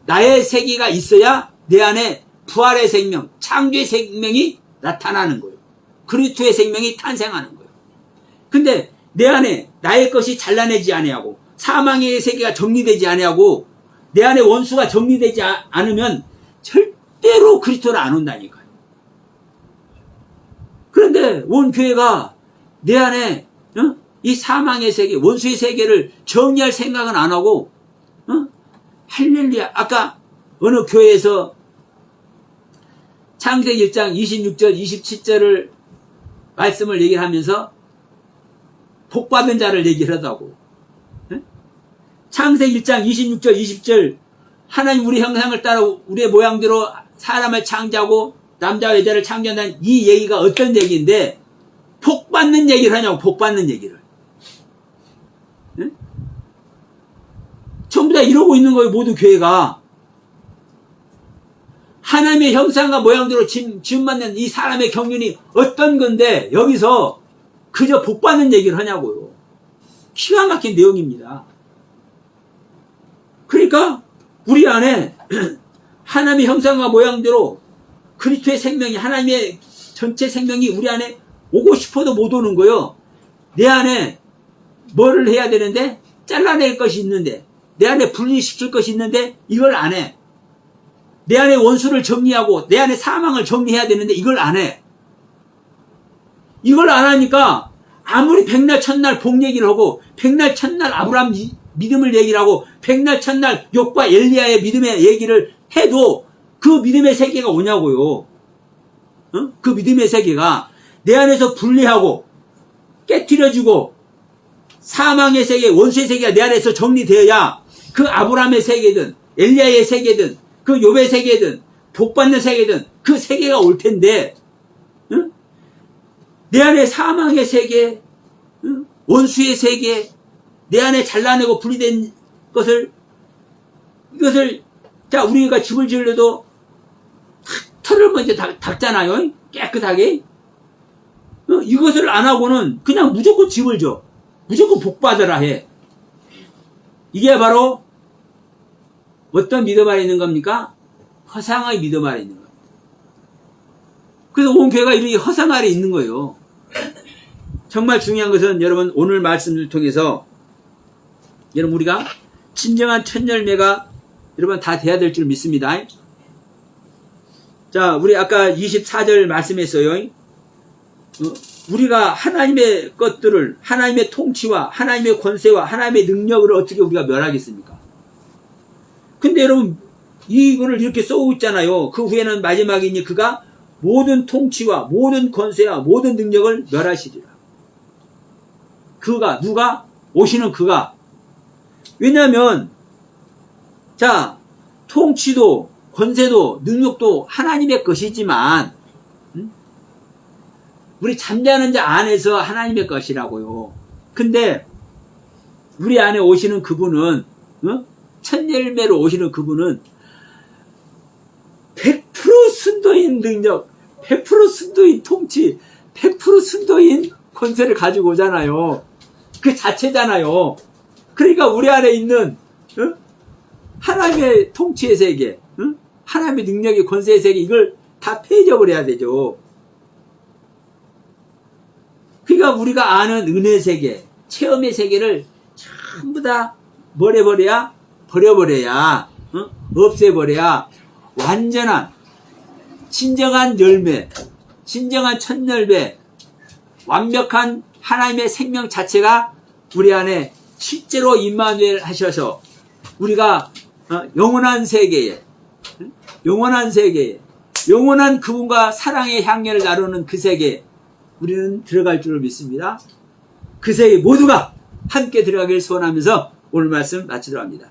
나의 세계가 있어야 내 안에 부활의 생명, 창조의 생명이 나타나는 거예요. 그리스도의 생명이 탄생하는 거예요. 근데 내 안에 나의 것이 잘라내지 아니하고 사망의 세계가 정리되지 아니하고 내 안에 원수가 정리되지 않으면 절대로 그리스도는 안 온다니까요. 그런데 온 교회가 내 안에 이 사망의 세계, 원수의 세계를 정리할 생각은 안 하고 할렐루야. 아까 어느 교회에서 창세기 1장 26절, 27절을 말씀을 얘기를 하면서 복받은 자를 얘기를 하다고. 창세기 1장 26절, 20절 하나님 우리 형상을 따라 우리의 모양대로 사람을 창조하고 남자와 여자를 창조한다는 이 얘기가 어떤 얘기인데 복받는 얘기를 하냐고. 복받는 얘기를. 전부 다 이러고 있는 거예요. 모두 교회가. 하나님의 형상과 모양대로 지음받는 이 사람의 경륜이 어떤 건데 여기서 그저 복받는 얘기를 하냐고요. 기가 막힌 내용입니다. 그러니까 우리 안에 하나님의 형상과 모양대로 그리스도의 생명이, 하나님의 전체 생명이 우리 안에 오고 싶어도 못 오는 거예요. 내 안에 뭐를 해야 되는데 잘라낼 것이 있는데, 내 안에 분리시킬 것이 있는데 이걸 안 해. 내 안에 원수를 정리하고 내 안에 사망을 정리해야 되는데 이걸 안 해. 이걸 안 하니까 아무리 백날 첫날 복 얘기를 하고 백날 첫날 아브라함 믿음을 얘기를 하고 백날 첫날 욥과 엘리야의 믿음의 얘기를 해도 그 믿음의 세계가 오냐고요. 그 믿음의 세계가 내 안에서 분리하고 깨트려지고 사망의 세계, 원수의 세계가 내 안에서 정리되어야 그 아브라함의 세계든 엘리야의 세계든 그 욥의 세계든 복받는 세계든 그 세계가 올 텐데, 내 안에 사망의 세계, 원수의 세계, 내 안에 잘라내고 분리된 이것을 자 우리가 집을 지으려도 털을 먼저 닦잖아요. 깨끗하게. 이것을 안 하고는 그냥 무조건 집을 져. 무조건 복받으라 해. 이게 바로 어떤 믿음 아래 있는 겁니까? 허상의 믿음 아래 있는 겁니다. 그래서 온 교회가 이렇게 허상 아래 있는 거예요. 정말 중요한 것은 여러분 오늘 말씀을 통해서 여러분 우리가 진정한 첫 열매가 여러분 다 돼야 될 줄 믿습니다. 자, 우리 아까 24절 말씀했어요. 우리가 하나님의 것들을, 하나님의 통치와 하나님의 권세와 하나님의 능력을 어떻게 우리가 멸하겠습니까? 근데 여러분, 이거를 이렇게 써오고 있잖아요. 그 후에는 마지막에 이제 그가 모든 통치와 모든 권세와 모든 능력을 멸하시리라. 그가, 누가? 오시는 그가. 왜냐하면, 자, 통치도, 권세도, 능력도 하나님의 것이지만, 우리 잠자는 자 안에서 하나님의 것이라고요. 근데, 우리 안에 오시는 그분은, 첫 열매로 오시는 그분은, 100% 순도인 능력, 100% 순도인 통치, 100% 순도인 권세를 가지고 오잖아요. 그 자체잖아요. 그러니까 우리 안에 있는 하나님의 통치의 세계, 하나님의 능력의 권세의 세계, 이걸 다 폐져버려야 되죠. 그러니까 우리가 아는 은혜 세계, 체험의 세계를 전부 다 버려버려야, 없애버려야 완전한 진정한 열매, 진정한 첫 열매, 완벽한 하나님의 생명 자체가 우리 안에 실제로 임마누엘 하셔서 우리가 영원한 세계에, 영원한 그분과 사랑의 향연을 나누는 그 세계에 우리는 들어갈 줄을 믿습니다. 그 세계 모두가 함께 들어가길 소원하면서 오늘 말씀 마치도록 합니다.